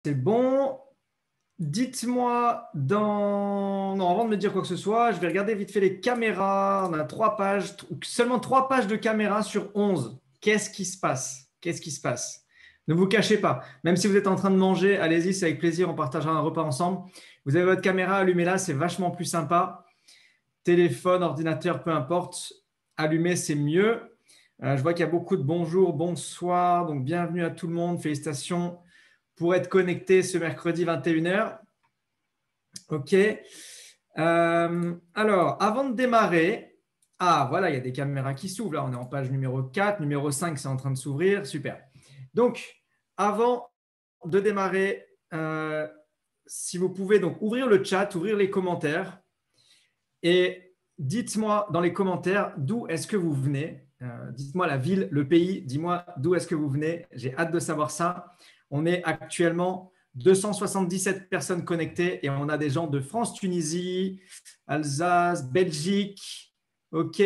C'est bon. Dites-moi Non, avant de me dire quoi que ce soit, je vais regarder vite fait les caméras. On a 3 pages, seulement 3 pages de caméras sur 11. Qu'est-ce qui se passe? Qu'est-ce qui se passe? Ne vous cachez pas. Même si vous êtes en train de manger, allez-y, c'est avec plaisir. On partagera un repas ensemble. Vous avez votre caméra, allumez-la, c'est vachement plus sympa. Téléphone, ordinateur, peu importe. Allumez, c'est mieux. Je vois qu'il y a beaucoup de bonjour, bonsoir. Donc, bienvenue à tout le monde. Félicitations pour être connecté ce mercredi 21h. OK. Alors, avant de démarrer, voilà, il y a des caméras qui s'ouvrent. Là, on est en page numéro 4. Numéro 5, c'est en train de s'ouvrir. Super. Donc, avant de démarrer, si vous pouvez donc ouvrir le chat, ouvrir les commentaires et dites-moi dans les commentaires d'où est-ce que vous venez. Dites-moi la ville, le pays. Dis-moi d'où est-ce que vous venez. J'ai hâte de savoir ça. On est actuellement 277 personnes connectées et on a des gens de France, Tunisie, Alsace, Belgique, OK,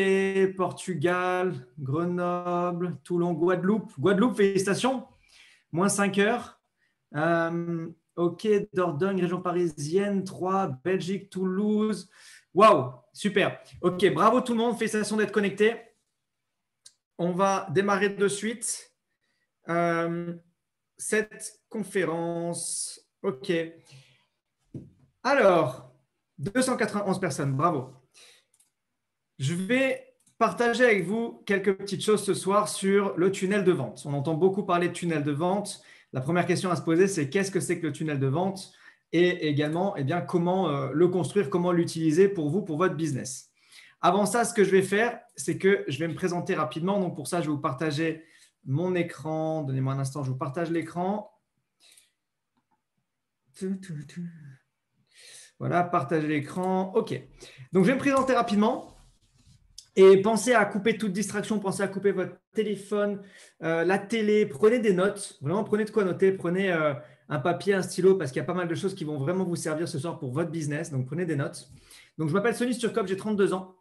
Portugal, Grenoble, Toulon, Guadeloupe. Guadeloupe, félicitations, moins 5 heures. OK, Dordogne, région parisienne, 3, Belgique, Toulouse. Waouh, super. OK, bravo tout le monde, félicitations d'être connectés. On va démarrer de suite. Cette conférence. OK. Alors, 291 personnes, bravo. Je vais partager avec vous quelques petites choses ce soir sur le tunnel de vente. On entend beaucoup parler de tunnel de vente. La première question à se poser, c'est qu'est-ce que c'est que le tunnel de vente et également comment le construire, comment l'utiliser pour vous, pour votre business. Avant ça, ce que je vais faire, c'est que je vais me présenter rapidement. Donc, pour ça, je vais vous partager mon écran. Donnez-moi un instant, je vous partage l'écran. Voilà, partager l'écran. OK. Donc, je vais me présenter rapidement. Et pensez à couper toute distraction, pensez à couper votre téléphone, la télé, prenez des notes, vraiment prenez de quoi noter, prenez un papier, un stylo, parce qu'il y a pas mal de choses qui vont vraiment vous servir ce soir pour votre business, donc prenez des notes. Donc, je m'appelle Sonny Sturkop, j'ai 32 ans.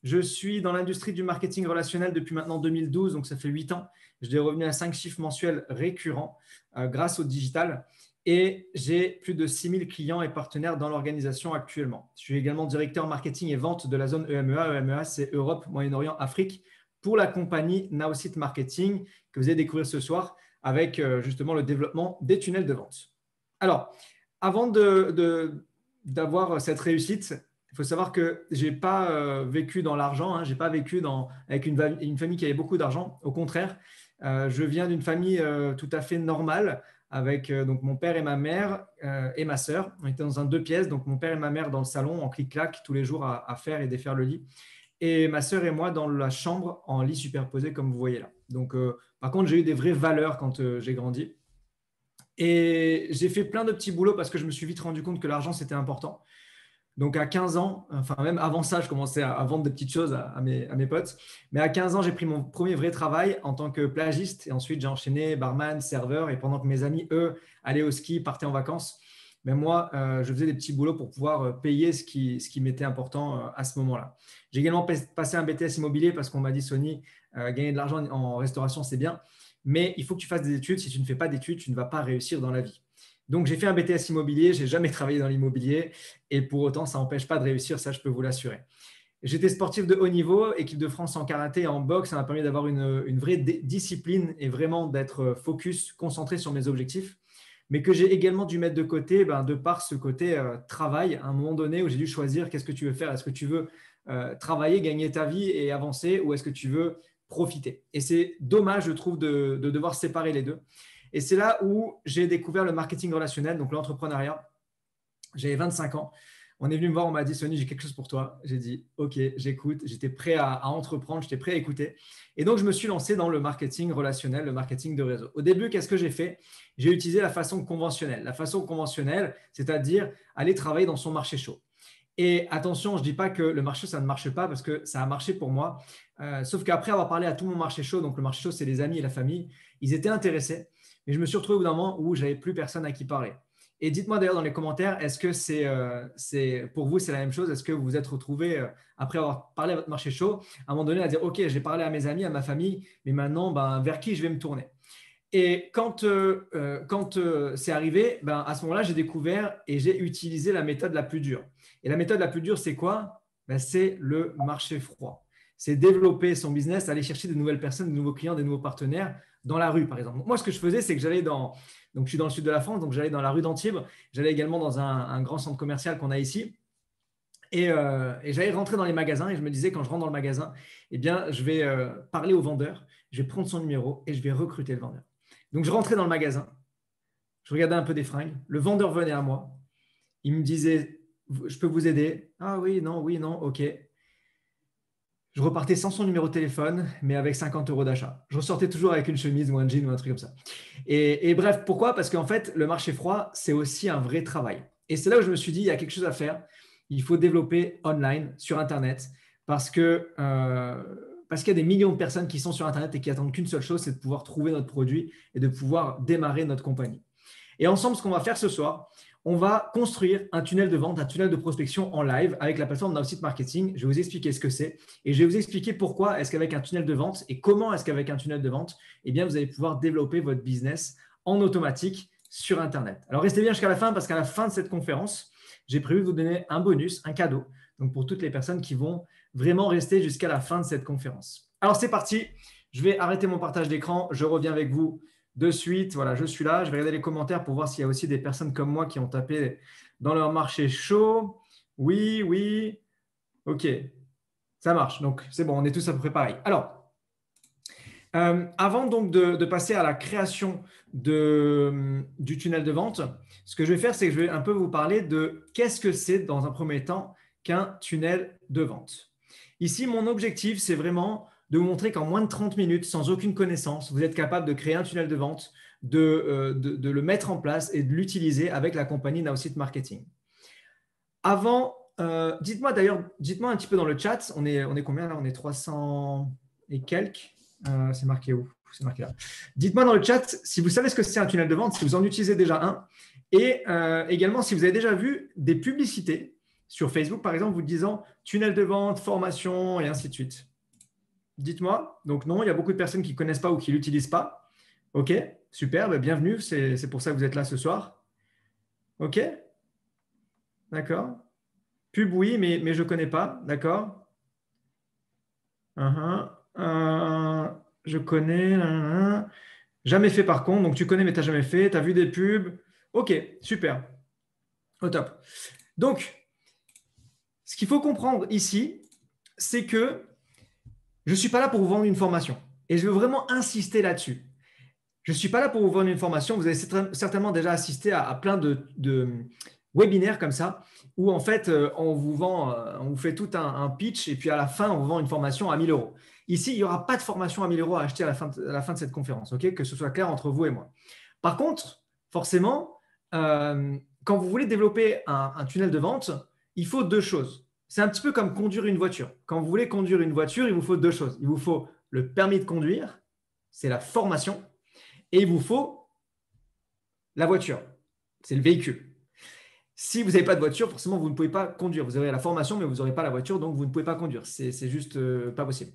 Je suis dans l'industrie du marketing relationnel depuis maintenant 2012, donc ça fait 8 ans. Je suis revenu à 5 chiffres mensuels récurrents grâce au digital. Et j'ai plus de 6000 clients et partenaires dans l'organisation actuellement. Je suis également directeur marketing et vente de la zone EMEA. EMEA, c'est Europe, Moyen-Orient, Afrique, pour la compagnie Nowsit Marketing que vous allez découvrir ce soir avec justement le développement des tunnels de vente. Alors, avant d'avoir cette réussite, il faut savoir que je n'ai pas vécu dans l'argent, je n'ai pas vécu avec une famille qui avait beaucoup d'argent. Au contraire, je viens d'une famille tout à fait normale avec donc mon père et ma mère et ma sœur. On était dans un 2 pièces, donc mon père et ma mère dans le salon en clic-clac tous les jours à faire et défaire le lit. Et ma sœur et moi dans la chambre en lit superposé comme vous voyez là. Donc, par contre, j'ai eu des vraies valeurs quand j'ai grandi. Et j'ai fait plein de petits boulots parce que je me suis vite rendu compte que l'argent, c'était important. Donc, à 15 ans, enfin même avant ça, je commençais à vendre des petites choses à mes potes. Mais à 15 ans, j'ai pris mon premier vrai travail en tant que plagiste. Et ensuite, j'ai enchaîné barman, serveur. Et pendant que mes amis, eux, allaient au ski, partaient en vacances, ben moi, je faisais des petits boulots pour pouvoir payer ce qui m'était important à ce moment-là. J'ai également passé un BTS immobilier parce qu'on m'a dit, Sony, gagner de l'argent en restauration, c'est bien. Mais il faut que tu fasses des études. Si tu ne fais pas d'études, tu ne vas pas réussir dans la vie. Donc, j'ai fait un BTS immobilier, je n'ai jamais travaillé dans l'immobilier et pour autant, ça n'empêche pas de réussir, ça, je peux vous l'assurer. J'étais sportif de haut niveau, équipe de France en karaté et en boxe, ça m'a permis d'avoir une vraie discipline et vraiment d'être focus, concentré sur mes objectifs, mais que j'ai également dû mettre de côté de par ce côté travail, à un moment donné où j'ai dû choisir qu'est-ce que tu veux faire. Est-ce que tu veux travailler, gagner ta vie et avancer ou est-ce que tu veux profiter? Et c'est dommage, je trouve, de devoir séparer les deux. Et c'est là où j'ai découvert le marketing relationnel, donc l'entrepreneuriat. J'avais 25 ans. On est venu me voir, on m'a dit, Sony, j'ai quelque chose pour toi. J'ai dit, OK, j'écoute. J'étais prêt à entreprendre, j'étais prêt à écouter. Et donc, je me suis lancé dans le marketing relationnel, le marketing de réseau. Au début, qu'est-ce que j'ai fait? J'ai utilisé la façon conventionnelle. La façon conventionnelle, c'est-à-dire aller travailler dans son marché chaud. Et attention, je ne dis pas que le marché, ça ne marche pas parce que ça a marché pour moi. Sauf qu'après avoir parlé à tout mon marché chaud, donc le marché chaud, c'est les amis et la famille, ils étaient intéressés. Mais je me suis retrouvé au bout d'un moment où je n'avais plus personne à qui parler. Et dites-moi d'ailleurs dans les commentaires, est-ce que c'est pour vous, c'est la même chose? Est-ce que vous vous êtes retrouvé, après avoir parlé à votre marché chaud, à un moment donné à dire, OK, j'ai parlé à mes amis, à ma famille, mais maintenant, vers qui je vais me tourner? Et quand c'est arrivé, ben, à ce moment-là, j'ai découvert et j'ai utilisé la méthode la plus dure. Et la méthode la plus dure, c'est quoi? Ben, c'est le marché froid. C'est développer son business, aller chercher de nouvelles personnes, de nouveaux clients, des nouveaux partenaires dans la rue, par exemple. Donc, moi, ce que je faisais, c'est que j'allais dans… Donc, je suis dans le sud de la France, donc j'allais dans la rue d'Antibes. J'allais également dans un grand centre commercial qu'on a ici. Et j'allais rentrer dans les magasins et je me disais, quand je rentre dans le magasin, eh bien, je vais parler au vendeur, je vais prendre son numéro et je vais recruter le vendeur. Donc, je rentrais dans le magasin, je regardais un peu des fringues, le vendeur venait à moi, il me disait, je peux vous aider? Ah oui, non, ok. Je repartais sans son numéro de téléphone, mais avec 50 € d'achat. Je ressortais toujours avec une chemise ou un jean ou un truc comme ça. Et bref, pourquoi? Parce qu'en fait, le marché froid, c'est aussi un vrai travail. Et c'est là où je me suis dit, il y a quelque chose à faire. Il faut développer online, sur Internet, parce qu'il y a des millions de personnes qui sont sur Internet et qui attendent qu'une seule chose, c'est de pouvoir trouver notre produit et de pouvoir démarrer notre compagnie. Et ensemble, ce qu'on va faire ce soir, on va construire un tunnel de vente, un tunnel de prospection en live avec la plateforme Nowsite Marketing. Je vais vous expliquer ce que c'est et je vais vous expliquer pourquoi est-ce qu'avec un tunnel de vente et comment est-ce qu'avec un tunnel de vente, eh bien, vous allez pouvoir développer votre business en automatique sur Internet. Alors, restez bien jusqu'à la fin parce qu'à la fin de cette conférence, j'ai prévu de vous donner un bonus, un cadeau, donc pour toutes les personnes qui vont vraiment rester jusqu'à la fin de cette conférence. Alors, c'est parti. Je vais arrêter mon partage d'écran. Je reviens avec vous de suite. Voilà, je suis là. Je vais regarder les commentaires pour voir s'il y a aussi des personnes comme moi qui ont tapé dans leur marché chaud. Oui. OK. Ça marche. Donc, c'est bon, on est tous à peu près pareil. Alors, avant donc de passer à la création du tunnel de vente, ce que je vais faire, c'est que je vais un peu vous parler de qu'est-ce que c'est dans un premier temps qu'un tunnel de vente. Ici, mon objectif, c'est vraiment de vous montrer qu'en moins de 30 minutes, sans aucune connaissance, vous êtes capable de créer un tunnel de vente, de le mettre en place et de l'utiliser avec la compagnie Nowsite Marketing. Avant, dites-moi un petit peu dans le chat, on est combien là? On est 300 et quelques. C'est marqué où? C'est marqué là. Dites-moi dans le chat si vous savez ce que c'est un tunnel de vente, si vous en utilisez déjà un, et également si vous avez déjà vu des publicités sur Facebook, par exemple, vous disant tunnel de vente, formation et ainsi de suite. Dites-moi. Donc non, il y a beaucoup de personnes qui ne connaissent pas ou qui ne l'utilisent pas. OK, super, bienvenue, c'est pour ça que vous êtes là ce soir. OK, d'accord. Pub, oui, mais je ne connais pas, d'accord. Je connais. Jamais fait par contre, donc tu connais mais tu n'as jamais fait, tu as vu des pubs. OK, super. Au top. Donc, ce qu'il faut comprendre ici, c'est que je ne suis pas là pour vous vendre une formation. Et je veux vraiment insister là-dessus. Je ne suis pas là pour vous vendre une formation. Vous avez certainement déjà assisté à plein de webinaires comme ça, où en fait, on vous fait tout un pitch et puis à la fin, on vous vend une formation à 1 000 €. Ici, il n'y aura pas de formation à 1 000 € à acheter à la fin de cette conférence, okay, que ce soit clair entre vous et moi. Par contre, forcément, quand vous voulez développer un tunnel de vente, il faut deux choses. C'est un petit peu comme conduire une voiture. Quand vous voulez conduire une voiture, il vous faut deux choses. Il vous faut le permis de conduire, c'est la formation, et il vous faut la voiture, c'est le véhicule. Si vous n'avez pas de voiture, forcément, vous ne pouvez pas conduire. Vous aurez la formation, mais vous n'aurez pas la voiture, donc vous ne pouvez pas conduire. C'est juste pas possible.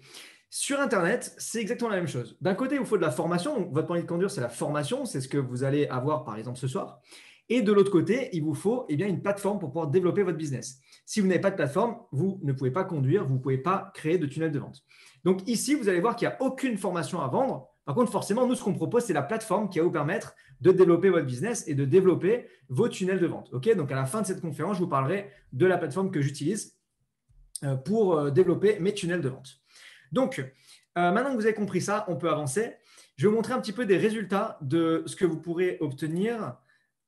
Sur Internet, c'est exactement la même chose. D'un côté, il vous faut de la formation. Donc, votre permis de conduire, c'est la formation. C'est ce que vous allez avoir, par exemple, ce soir. Et de l'autre côté, il vous faut une plateforme pour pouvoir développer votre business. Si vous n'avez pas de plateforme, vous ne pouvez pas conduire, vous ne pouvez pas créer de tunnel de vente. Donc ici, vous allez voir qu'il n'y a aucune formation à vendre. Par contre, forcément, nous, ce qu'on propose, c'est la plateforme qui va vous permettre de développer votre business et de développer vos tunnels de vente. Okay, donc, à la fin de cette conférence, je vous parlerai de la plateforme que j'utilise pour développer mes tunnels de vente. Donc, maintenant que vous avez compris ça, on peut avancer. Je vais vous montrer un petit peu des résultats de ce que vous pourrez obtenir.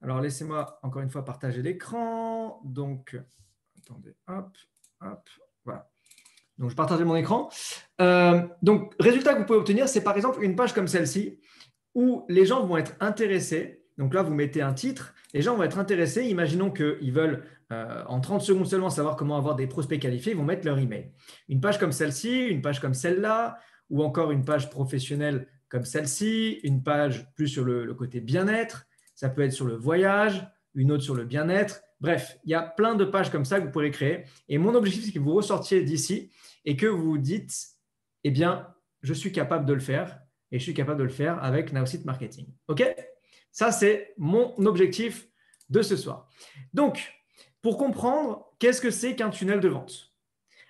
Alors, laissez-moi encore une fois partager l'écran. Donc, attendez, hop, voilà. Donc, je partage mon écran. Donc, résultat que vous pouvez obtenir, c'est par exemple une page comme celle-ci où les gens vont être intéressés. Donc là, vous mettez un titre. Les gens vont être intéressés. Imaginons qu'ils veulent en 30 secondes seulement savoir comment avoir des prospects qualifiés. Ils vont mettre leur email. Une page comme celle-ci, une page comme celle-là, ou encore une page professionnelle comme celle-ci, une page plus sur le côté bien-être. Ça peut être sur le voyage, une autre sur le bien-être. Bref, il y a plein de pages comme ça que vous pourrez créer. Et mon objectif, c'est que vous ressortiez d'ici et que vous vous dites, eh bien, je suis capable de le faire. et je suis capable de le faire avec Nowsite Marketing. OK? Ça, c'est mon objectif de ce soir. Donc, pour comprendre, qu'est-ce que c'est qu'un tunnel de vente?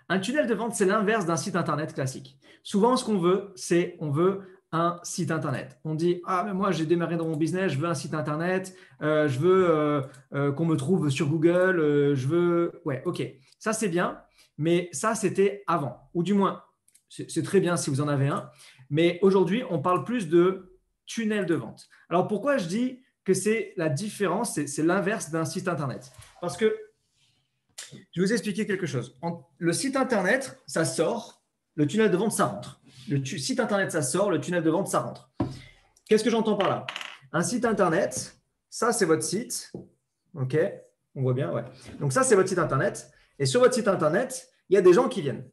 Un tunnel de vente, c'est l'inverse d'un site Internet classique. Souvent, ce qu'on veut, c'est on veut un site Internet. On dit « Ah, mais moi, j'ai démarré dans mon business, je veux un site Internet, je veux qu'on me trouve sur Google, je veux… » Ouais, OK, ça, c'est bien, mais ça, c'était avant. Ou du moins, c'est très bien si vous en avez un. Mais aujourd'hui, on parle plus de tunnel de vente. Alors, pourquoi je dis que c'est la différence, c'est l'inverse d'un site Internet? Parce que je vais vous expliquer quelque chose. Le site Internet, ça sort, le tunnel de vente, ça rentre. Le site Internet, ça sort, le tunnel de vente, ça rentre. Qu'est-ce que j'entends par là? Un site Internet, ça, c'est votre site. OK? On voit bien, ouais. Donc, ça, c'est votre site Internet. Et sur votre site Internet, il y a des gens qui viennent.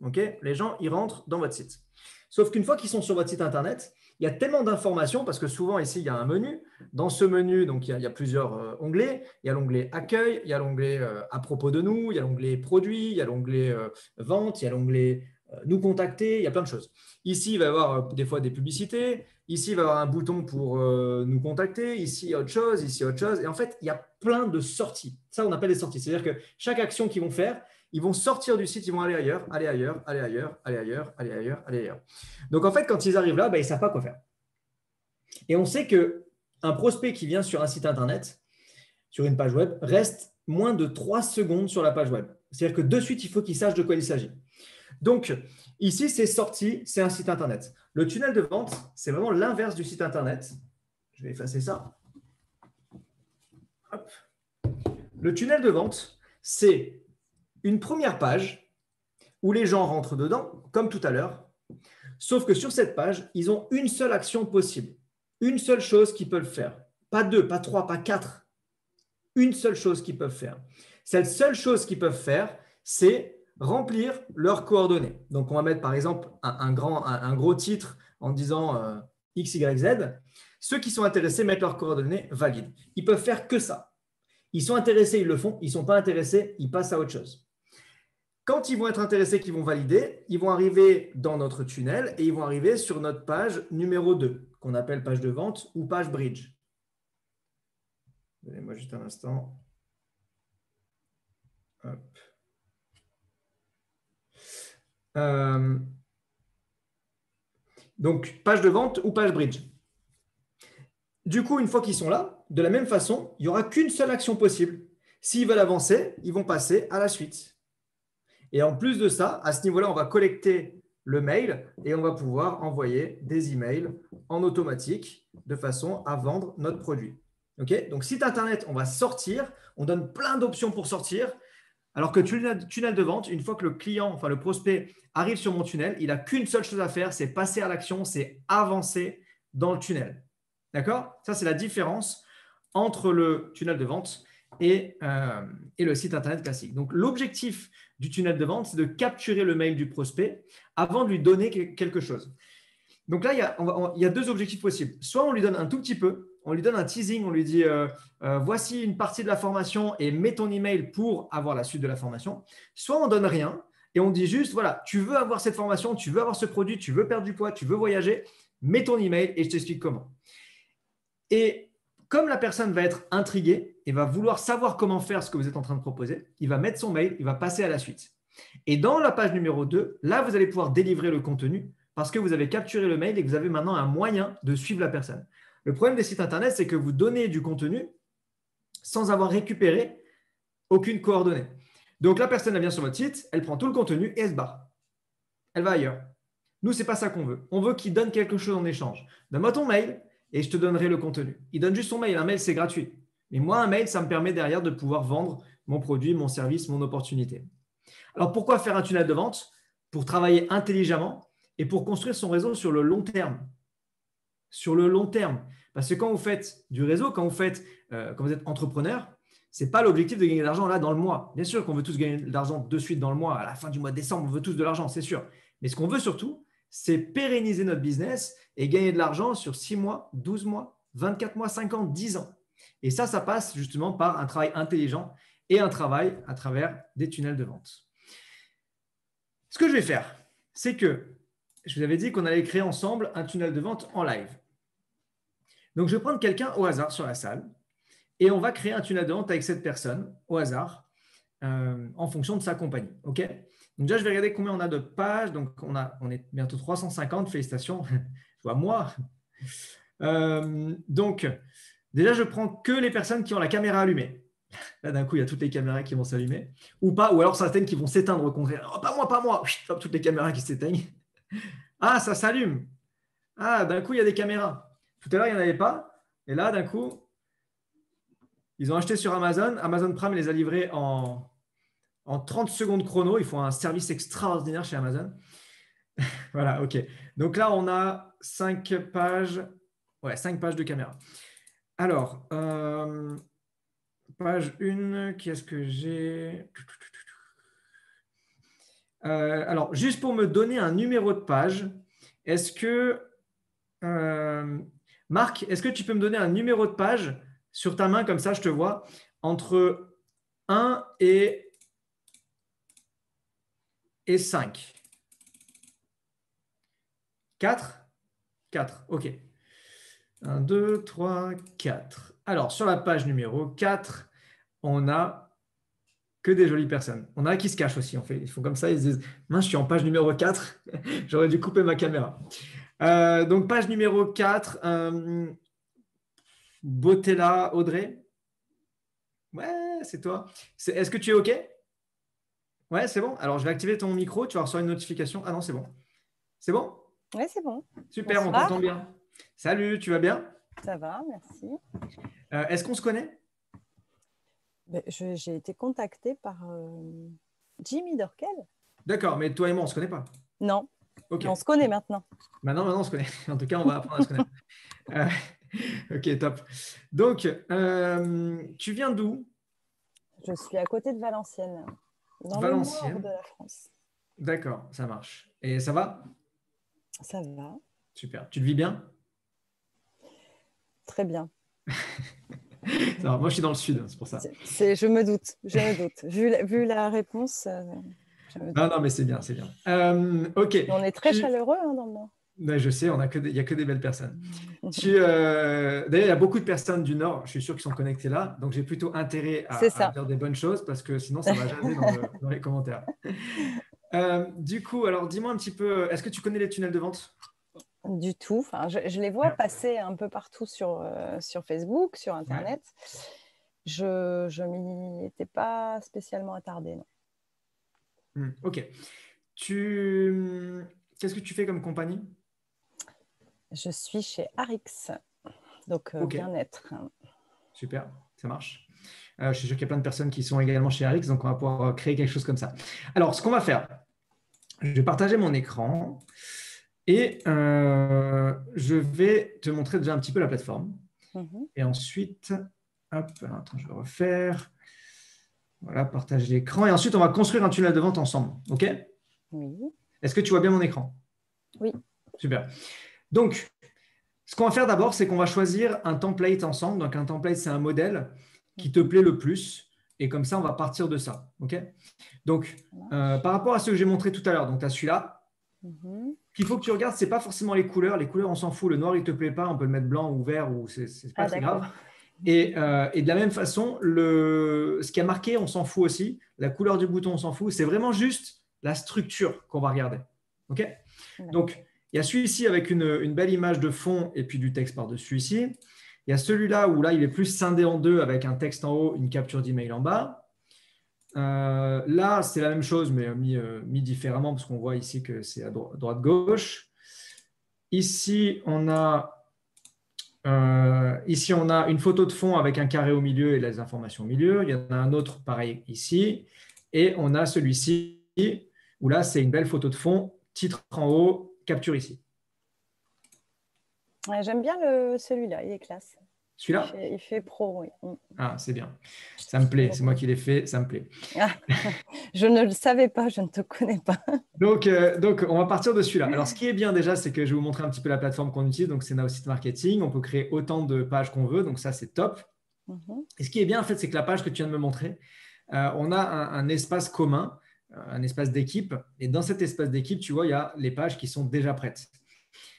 OK? Les gens, ils rentrent dans votre site. Sauf qu'une fois qu'ils sont sur votre site Internet, il y a tellement d'informations parce que souvent ici, il y a un menu. Dans ce menu, donc, il y a plusieurs onglets. Il y a l'onglet accueil, il y a l'onglet à propos de nous, il y a l'onglet produits, il y a l'onglet vente, il y a l'onglet nous contacter, il y a plein de choses. Ici, il va y avoir des fois des publicités. Ici, il va y avoir un bouton pour nous contacter. Ici, autre chose, ici, autre chose. Et en fait, il y a plein de sorties. Ça, on appelle des sorties. C'est-à-dire que chaque action qu'ils vont faire, ils vont sortir du site, ils vont aller ailleurs, aller ailleurs, aller ailleurs, aller ailleurs, aller ailleurs, aller ailleurs. Donc, en fait, quand ils arrivent là, ils ne savent pas quoi faire. Et on sait qu'un prospect qui vient sur un site Internet, sur une page web, reste moins de 3 secondes sur la page web. C'est-à-dire que de suite, il faut qu'il sache de quoi il s'agit. Donc, ici, c'est sorti, c'est un site Internet. Le tunnel de vente, c'est vraiment l'inverse du site Internet. Je vais effacer ça. Hop. Le tunnel de vente, c'est une première page où les gens rentrent dedans, comme tout à l'heure, sauf que sur cette page, ils ont une seule action possible, une seule chose qu'ils peuvent faire. Pas 2, pas 3, pas 4. Une seule chose qu'ils peuvent faire. Cette seule chose qu'ils peuvent faire, c'est remplir leurs coordonnées. Donc, on va mettre par exemple un gros titre en disant X, Y, Z. Ceux qui sont intéressés mettent leurs coordonnées valides. Ils peuvent faire que ça. Ils sont intéressés, ils le font. Ils ne sont pas intéressés, ils passent à autre chose. Quand ils vont être intéressés, qu'ils vont valider, ils vont arriver dans notre tunnel et ils vont arriver sur notre page numéro 2, qu'on appelle page de vente ou page bridge. Donnez-moi juste un instant. Hop. Donc, page de vente ou page bridge. Du coup, une fois qu'ils sont là, de la même façon, il n'y aura qu'une seule action possible. S'ils veulent avancer, ils vont passer à la suite. Et en plus de ça, à ce niveau-là, on va collecter le mail et on va pouvoir envoyer des emails en automatique de façon à vendre notre produit. Okay? Donc, site Internet, on va sortir. On donne plein d'options pour sortir. Alors que tunnel de vente, une fois que le client, enfin le prospect arrive sur mon tunnel, il n'a qu'une seule chose à faire, c'est passer à l'action, c'est avancer dans le tunnel. D'accord? Ça, c'est la différence entre le tunnel de vente et le site Internet classique. Donc, l'objectif du tunnel de vente, c'est de capturer le mail du prospect avant de lui donner quelque chose. Donc là, il y a 2 objectifs possibles. Soit on lui donne un tout petit peu, on lui donne un teasing, on lui dit voici une partie de la formation et mets ton email pour avoir la suite de la formation. Soit on donne rien et on dit juste voilà, tu veux avoir cette formation, tu veux avoir ce produit, tu veux perdre du poids, tu veux voyager, mets ton email et je t'explique comment. Et comme la personne va être intriguée et va vouloir savoir comment faire ce que vous êtes en train de proposer, il va mettre son mail, il va passer à la suite. Et dans la page numéro 2, là, vous allez pouvoir délivrer le contenu parce que vous avez capturé le mail et que vous avez maintenant un moyen de suivre la personne. Le problème des sites Internet, c'est que vous donnez du contenu sans avoir récupéré aucune coordonnée. Donc, la personne, elle vient sur votre site, elle prend tout le contenu et elle se barre. Elle va ailleurs. Nous, ce n'est pas ça qu'on veut. On veut qu'il donne quelque chose en échange. Donne-moi ton mail et je te donnerai le contenu. Il donne juste son mail. Un mail, c'est gratuit. Mais moi, un mail, ça me permet derrière de pouvoir vendre mon produit, mon service, mon opportunité. Alors, pourquoi faire un tunnel de vente? Pour travailler intelligemment et pour construire son réseau sur le long terme. Sur le long terme. Parce que quand vous faites du réseau, quand vous êtes entrepreneur, ce n'est pas l'objectif de gagner de l'argent là dans le mois. Bien sûr qu'on veut tous gagner de l'argent de suite dans le mois. À la fin du mois de décembre, on veut tous de l'argent, c'est sûr. Mais ce qu'on veut surtout, c'est pérenniser notre business et gagner de l'argent sur 6 mois, 12 mois, 24 mois, 5 ans, 10 ans. Et ça passe justement par un travail intelligent et un travail à travers des tunnels de vente. Ce que je vais faire, c'est que je vous avais dit qu'on allait créer ensemble un tunnel de vente en live. Donc, je vais prendre quelqu'un au hasard sur la salle et on va créer un tunnel de vente avec cette personne au hasard en fonction de sa compagnie. OK? Donc, déjà, je vais regarder combien on a de pages. Donc, on est bientôt 350. Félicitations. Je vois moi. Donc, déjà, je prends que les personnes qui ont la caméra allumée. Là, d'un coup, il y a toutes les caméras qui vont s'allumer ou pas, ou alors certaines qui vont s'éteindre au contraire. Oh, pas moi, pas moi. Hop, toutes les caméras qui s'éteignent. Ah, ça s'allume. Ah, d'un coup, il y a des caméras. Tout à l'heure, il n'y en avait pas. Et là, d'un coup, ils ont acheté sur Amazon. Amazon Prime les a livrés en 30 secondes chrono. Ils font un service extraordinaire chez Amazon. Voilà, OK. Donc là, on a 5 pages. Ouais, 5 pages de caméra. Alors, page 1, qu'est-ce que j'ai? Alors, juste pour me donner un numéro de page, est-ce que, Marc, est-ce que tu peux me donner un numéro de page sur ta main, comme ça je te vois, entre 1 et 5? 4? 4, OK. 1, 2, 3, 4. Alors, sur la page numéro 4, on n'a que des jolies personnes. On a qui se cachent aussi. Ils font comme ça, ils se disent « Mince, je suis en page numéro 4, j'aurais dû couper ma caméra. » Donc, page numéro 4, Botella, Audrey. Ouais, c'est toi. Est-ce que tu es OK? Ouais, c'est bon. Alors, je vais activer ton micro. Tu vas recevoir une notification. Ah non, c'est bon. C'est bon? Oui, c'est bon. Super, Bonsoir. on t'entend bien. Salut, tu vas bien? Ça va, merci. Est-ce qu'on se connaît? J'ai été contactée par Jimmy Dorkel. D'accord, mais toi et moi, on ne se connaît pas. Non, OK. on se connaît maintenant. Maintenant, on se connaît. En tout cas, on va apprendre à se connaître. OK, top. Donc, tu viens d'où? Je suis à côté de Valenciennes, dans Valenciennes. le nord de la France. D'accord, ça marche. Et ça va? Ça va. Super. Tu te vis bien? Très bien. Alors, moi, je suis dans le sud, c'est pour ça. Je me doute. Vu la réponse, je me doute. Non, mais c'est bien, c'est bien. OK. On est très chaleureux dans le nord. Je sais, il n'y a que des belles personnes. D'ailleurs, il y a beaucoup de personnes du Nord, je suis sûr, qui sont connectées là. Donc, j'ai plutôt intérêt à dire des bonnes choses parce que sinon, ça va jaser dans les commentaires. Du coup, alors, dis-moi un petit peu, est-ce que tu connais les tunnels de vente? Du tout. Enfin, je les vois passer un peu partout sur Facebook, sur Internet. Ouais. Je m'y étais pas spécialement attardée, non. OK. Qu'est-ce que tu fais comme compagnie? Je suis chez Arix, donc bien-être. Super, ça marche. Je suis sûr qu'il y a plein de personnes qui sont également chez Arix, donc on va pouvoir créer quelque chose comme ça. Alors, ce qu'on va faire, je vais partager mon écran et je vais te montrer déjà un petit peu la plateforme. Et ensuite, hop, attends, je vais refaire. Voilà, partage l'écran. Et ensuite, on va construire un tunnel de vente ensemble. OK? Oui. Est-ce que tu vois bien mon écran? Oui. Super. Donc, ce qu'on va faire d'abord, c'est qu'on va choisir un template ensemble. Donc, un template, c'est un modèle qui te plaît le plus. Et comme ça, on va partir de ça. OK? Donc, par rapport à ce que j'ai montré tout à l'heure, donc tu as celui-là. Ce qu'il faut que tu regardes, ce n'est pas forcément les couleurs. Les couleurs, on s'en fout. Le noir, il ne te plaît pas. On peut le mettre blanc ou vert, ou c'est pas très grave. Et de la même façon, ce qui a marqué, on s'en fout aussi. La couleur du bouton, on s'en fout. C'est vraiment juste la structure qu'on va regarder. OK? Donc, il y a celui-ci avec une belle image de fond et puis du texte par-dessus ici. Il y a celui-là où là, il est plus scindé en deux avec un texte en haut, une capture d'email en bas. Là, c'est la même chose, mais mis différemment parce qu'on voit ici que c'est à droite-gauche. Ici, on a une photo de fond avec un carré au milieu et les informations au milieu. Il y en a un autre pareil ici. Et on a celui-ci où là, c'est une belle photo de fond, titre en haut, capture ici. Ouais, j'aime bien celui-là, il est classe. Celui-là? Il fait pro, oui. Ah, c'est bien. Ça me plaît. C'est moi qui l'ai fait, ça me plaît. Ah, je ne le savais pas, je ne te connais pas. Donc, on va partir de celui-là. Alors, ce qui est bien déjà, c'est que je vais vous montrer un petit peu la plateforme qu'on utilise. Donc, c'est Now Site Marketing. On peut créer autant de pages qu'on veut. Donc, ça, c'est top. Et ce qui est bien, en fait, c'est que la page que tu viens de me montrer, on a un espace commun un espace d'équipe. Et dans cet espace d'équipe, tu vois, il y a les pages qui sont déjà prêtes.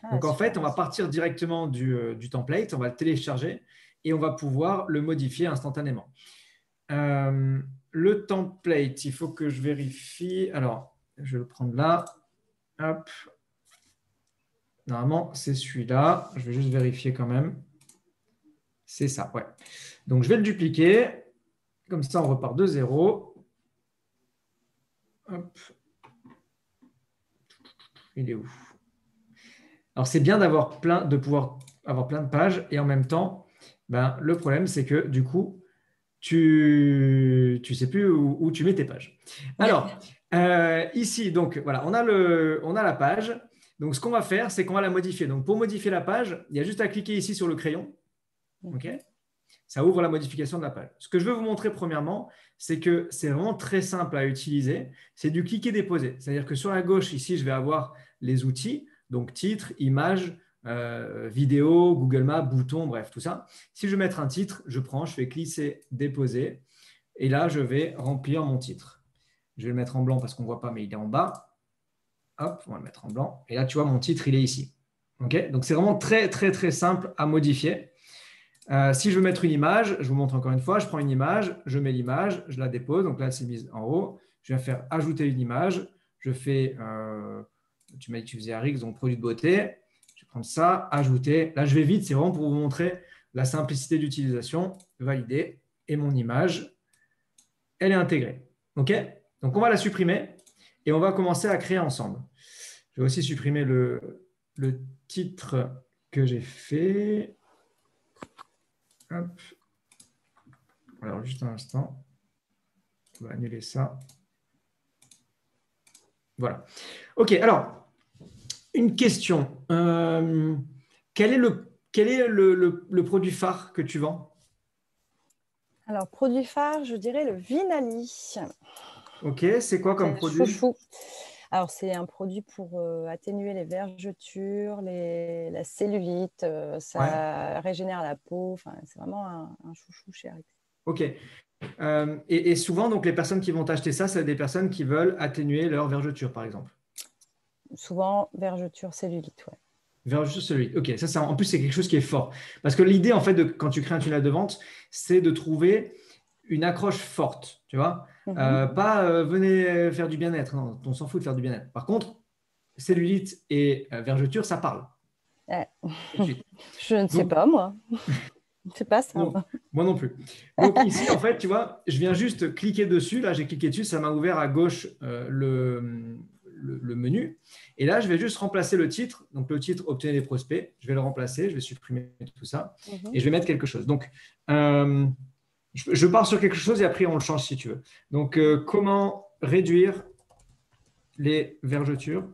Ah, Donc, en super. fait, on va partir directement du template, on va le télécharger et on va pouvoir le modifier instantanément. Le template, il faut que je vérifie. Alors, je vais le prendre là. Hop. Normalement, c'est celui-là. Je vais juste vérifier quand même. C'est ça, ouais. Donc, je vais le dupliquer. Comme ça, on repart de zéro. Hop. Il est où? Alors, c'est bien de pouvoir avoir plein de pages et en même temps, ben, le problème, c'est que du coup, tu ne sais plus où tu mets tes pages. Alors, ici, donc voilà, on a la page. Donc, ce qu'on va faire, c'est qu'on va la modifier. Donc, pour modifier la page, il y a juste à cliquer ici sur le crayon. OK? Ça ouvre la modification de la page. Ce que je veux vous montrer premièrement, c'est que c'est vraiment très simple à utiliser. C'est du cliquer-déposer. C'est-à-dire que sur la gauche, ici, je vais avoir les outils, donc titre, image, vidéo, Google Maps, bouton, bref, tout ça. Si je veux mettre un titre, je prends, je fais glisser, déposer. Et là, je vais remplir mon titre. Je vais le mettre en blanc parce qu'on ne voit pas, mais il est en bas. Hop, on va le mettre en blanc. Et là, tu vois, mon titre, il est ici. OK? Donc, c'est vraiment très, très, très simple à modifier. Si je veux mettre une image, je vous montre encore une fois, je prends une image, je mets l'image, je la dépose. Donc là, c'est mis en haut. Je vais faire ajouter une image. Je fais, tu m'as dit que tu faisais RX, donc produit de beauté. Je vais prendre ça, ajouter. Là, je vais vite, c'est vraiment pour vous montrer la simplicité d'utilisation. Valider. Et mon image, elle est intégrée. OK? Donc, on va la supprimer et on va commencer à créer ensemble. Je vais aussi supprimer le titre que j'ai fait. Hop. Alors, juste un instant. On va annuler ça. Voilà. OK, alors, une question. Quel est le produit phare que tu vends? Alors, produit phare, je dirais le Vinali. OK, c'est quoi comme C'est produit? chouchou. Alors, c'est un produit pour atténuer les vergetures, la cellulite, ça Ouais. régénère la peau. Enfin, c'est vraiment un chouchou chez RX. OK. Et souvent, donc, les personnes qui vont acheter ça, c'est des personnes qui veulent atténuer leur vergeture, par exemple. Souvent, vergeture, cellulite, ouais. Vergeture cellulite. OK, ça, en plus, c'est quelque chose qui est fort. Parce que l'idée, en fait, quand tu crées un tunnel de vente, c'est de trouver une accroche forte, tu vois. Pas venez faire du bien-être. Non, on s'en fout de faire du bien-être. Par contre, cellulite et vergeture, ça parle. Tout de suite. Je ne sais Donc, pas, moi. C'est pas ça. non, moi non plus. Donc ici, en fait, tu vois, je viens juste cliquer dessus. Là, j'ai cliqué dessus, ça m'a ouvert à gauche le menu. Et là, je vais juste remplacer le titre. Donc le titre, obtenir des prospects. Je vais le remplacer, je vais supprimer tout ça. Et je vais mettre quelque chose. Donc, je pars sur quelque chose et après, on le change si tu veux. Donc, comment réduire les vergetures?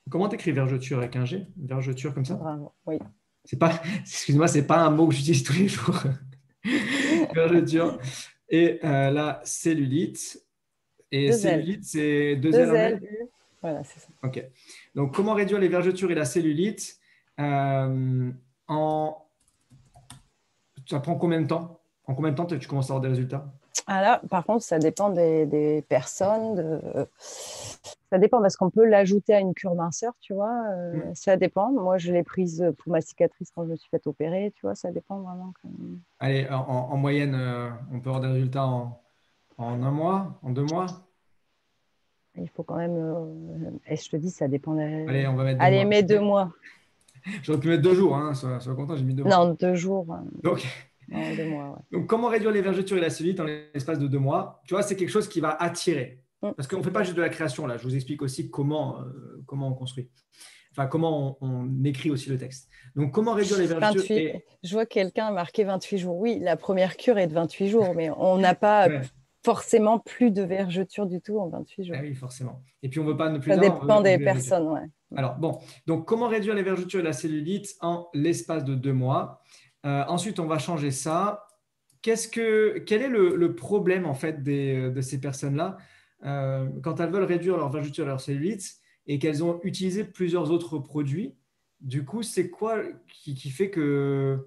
Comment t'écris vergeture avec un G? Vergeture comme ça? Bravo, oui. C'est pas, excuse-moi, c'est pas un mot que j'utilise tous les jours. Vergeture. Et la cellulite. Et Deux L. cellulite, c'est deux L Deux en L, L. U. Voilà, c'est ça. OK. Donc, comment réduire les vergetures et la cellulite en... Ça prend combien de temps? En combien de temps tu commences à avoir des résultats? Ah là, par contre, ça dépend des personnes. Ça dépend parce qu'on peut l'ajouter à une cure minceur, tu vois. Ça dépend. Moi, je l'ai prise pour ma cicatrice quand je me suis fait opérer, tu vois. Ça dépend vraiment. Allez, en moyenne, on peut avoir des résultats en un mois, en 2 mois? Il faut quand même. Et je te dis, ça dépend. Allez, on va mettre deux Allez, mois. mets 2 mois. J'aurais pu mettre 2 jours, hein, sois content, j'ai mis 2 mois. Non, 2 jours. Donc, Non, 2 mois, ouais. Donc, comment réduire les vergetures et la cellulite en l'espace de 2 mois? Tu vois, c'est quelque chose qui va attirer. Parce qu'on ne fait pas juste de la création là. Je vous explique aussi comment on construit. Enfin, comment on écrit aussi le texte. Donc, comment réduire les vergetures 28. Je vois quelqu'un marquer 28 jours. Oui, la première cure est de 28 jours, mais on n'a pas Ouais. forcément plus de vergetures du tout en 28 jours. Ah oui, forcément. Et puis, on ne veut pas ne plus Ça avoir, on dépend veut des les vergetures. personnes, ouais. Alors, bon. Donc, comment réduire les vergetures et la cellulite en l'espace de 2 mois? Ensuite, on va changer ça. Quel est le problème en fait de ces personnes-là quand elles veulent réduire leur vergeture et leur cellulite et qu'elles ont utilisé plusieurs autres produits? Du coup, c'est quoi qui fait que,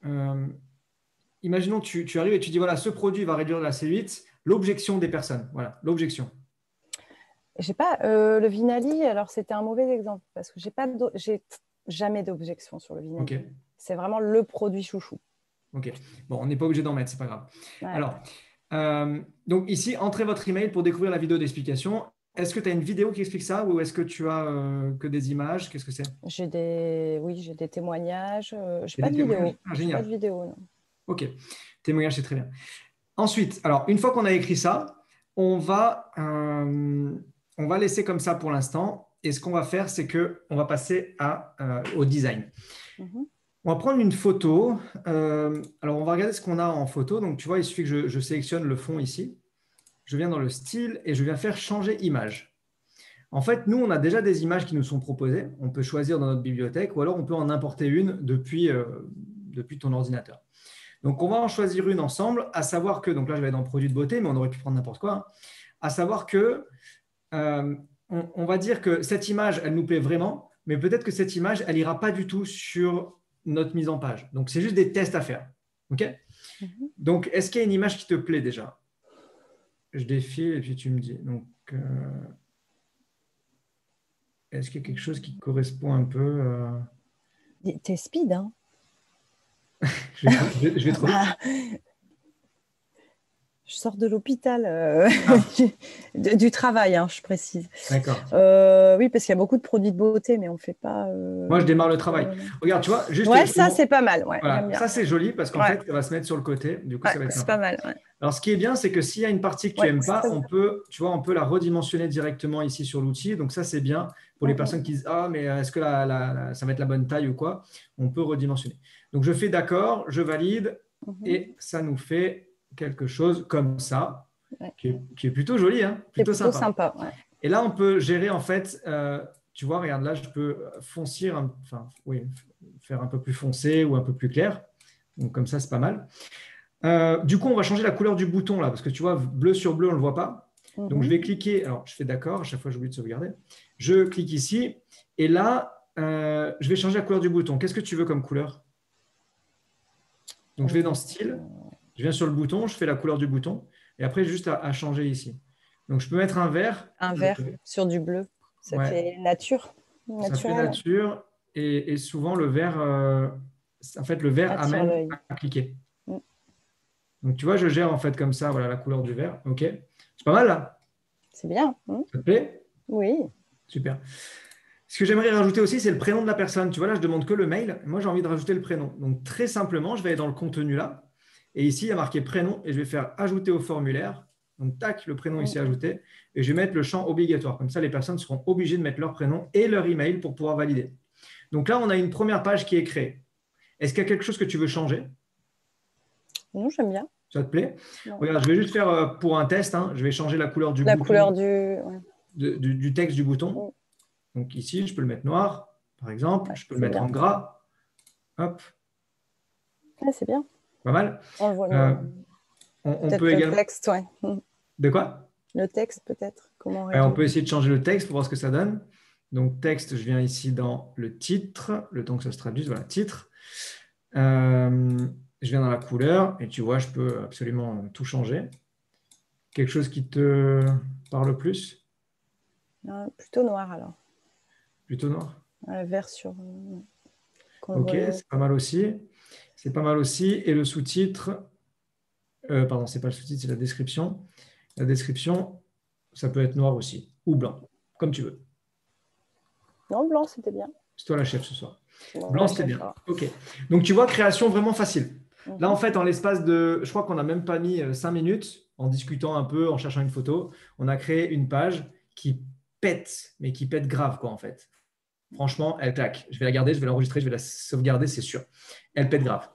euh, imaginons tu arrives et tu dis voilà, ce produit va réduire la cellulite, l'objection des personnes, voilà, l'objection. J'ai pas le Vinali. Alors, c'était un mauvais exemple parce que j'ai jamais d'objection sur le Vinali. Ok. C'est vraiment le produit chouchou. Ok. Bon, on n'est pas obligé d'en mettre, c'est pas grave. Ouais. Alors, donc ici, entrez votre email pour découvrir la vidéo d'explication. Est-ce que tu as une vidéo qui explique ça ou est-ce que tu as que des images? Qu'est-ce que c'est? J'ai des témoignages. J'ai Il y pas a de des témoignages? vidéo. Ah, J'ai pas génial. de vidéo, non. Ok. Témoignage, c'est très bien. Ensuite, alors, une fois qu'on a écrit ça, on va laisser comme ça pour l'instant. Et ce qu'on va faire, c'est qu'on va passer au design. Mhm. On va prendre une photo. Alors, on va regarder ce qu'on a en photo. Donc, tu vois, il suffit que je sélectionne le fond ici. Je viens dans le style et je viens faire changer image. En fait, nous, on a déjà des images qui nous sont proposées. On peut choisir dans notre bibliothèque ou alors on peut en importer une depuis ton ordinateur. Donc, on va en choisir une ensemble, à savoir que, donc là, je vais être dans produit de beauté, mais on aurait pu prendre n'importe quoi, hein, à savoir que, on va dire que cette image, elle nous plaît vraiment, mais peut-être que cette image, elle n'ira pas du tout sur notre mise en page. Donc, c'est juste des tests à faire. OK? Donc, est-ce qu'il y a une image qui te plaît déjà? Je défile et puis tu me dis. Donc, est-ce qu'il y a quelque chose qui correspond un peu T'es speed, hein? Je vais trop vite. Je sors de l'hôpital, du travail, hein, je précise. D'accord. Oui, parce qu'il y a beaucoup de produits de beauté, mais on ne fait pas. Moi, je démarre le travail. Regarde, tu vois, juste. Ouais, ça, c'est pas mal. Ouais, voilà. j'aime bien. Ça, c'est joli parce qu'en fait, ça va se mettre sur le côté. Du coup, ça va être c'est sympa. pas mal. Ouais. Alors, ce qui est bien, c'est que s'il y a une partie que tu n'aimes pas, on peut la redimensionner directement ici sur l'outil. Donc, ça, c'est bien pour les personnes qui disent ah, mais est-ce que ça va être la bonne taille ou quoi? On peut redimensionner. Donc, je fais d'accord, je valide et ça nous fait quelque chose comme ça, qui est plutôt joli, hein, plutôt sympa. Ouais. Et là, on peut gérer en fait. Tu vois, regarde là, je peux faire un peu plus foncé ou un peu plus clair. Donc, comme ça, c'est pas mal. Du coup, on va changer la couleur du bouton là, parce que tu vois, bleu sur bleu, on ne le voit pas. Donc, je vais cliquer. Alors, je fais d'accord. À chaque fois, j'oublie de sauvegarder. Je clique ici. Et là, je vais changer la couleur du bouton. Qu'est-ce que tu veux comme couleur? Donc, je vais dans Style. Je viens sur le bouton. Je fais la couleur du bouton. Et après, juste à changer ici. Donc, je peux mettre un vert. Un vert sur du bleu. Ça fait nature. Ça fait nature. Et souvent, le vert, en fait, le vert amène à cliquer. Donc, tu vois, je gère en fait comme ça, voilà la couleur du vert. OK. C'est pas mal là? C'est bien. Ça te plaît? Oui. Super. Ce que j'aimerais rajouter aussi, c'est le prénom de la personne. Tu vois, là, je demande que le mail. Moi, j'ai envie de rajouter le prénom. Donc, très simplement, je vais aller dans le contenu là. Et ici, il y a marqué prénom et je vais faire ajouter au formulaire. Donc, tac, le prénom ici ajouté. Et je vais mettre le champ obligatoire. Comme ça, les personnes seront obligées de mettre leur prénom et leur email pour pouvoir valider. Donc là, on a une première page qui est créée. Est-ce qu'il y a quelque chose que tu veux changer? Non, j'aime bien. Ça te plaît? Regarde, je vais juste faire pour un test. Hein, je vais changer la couleur du bouton. La couleur du texte du bouton. Donc ici, je peux le mettre noir, par exemple. Je peux le mettre en gras. Hop. C'est bien. Pas mal. On le voit. On peut également. Le texte, De quoi? Le texte, peut-être. Comment on peut essayer de changer le texte pour voir ce que ça donne. Donc, texte, je viens ici dans le titre, le temps que ça se traduise. Voilà, titre. Je viens dans la couleur et tu vois, je peux absolument tout changer. Quelque chose qui te parle plus? Plutôt noir alors. Plutôt noir? Vert sur. Ok, c'est pas mal aussi. C'est pas mal aussi. Et le sous-titre, pardon, c'est pas le sous-titre, c'est la description. La description, ça peut être noir aussi ou blanc, comme tu veux. Non, blanc, c'était bien. C'est toi la chef ce soir. Blanc, c'était bien. Ok. Donc, tu vois, création vraiment facile. Là, en fait, en l'espace de, je crois qu'on n'a même pas mis 5 minutes en discutant un peu, en cherchant une photo, on a créé une page qui pète, mais qui pète grave, quoi, en fait. Franchement, elle claque. Je vais la garder, je vais l'enregistrer, je vais la sauvegarder, c'est sûr. Elle pète grave.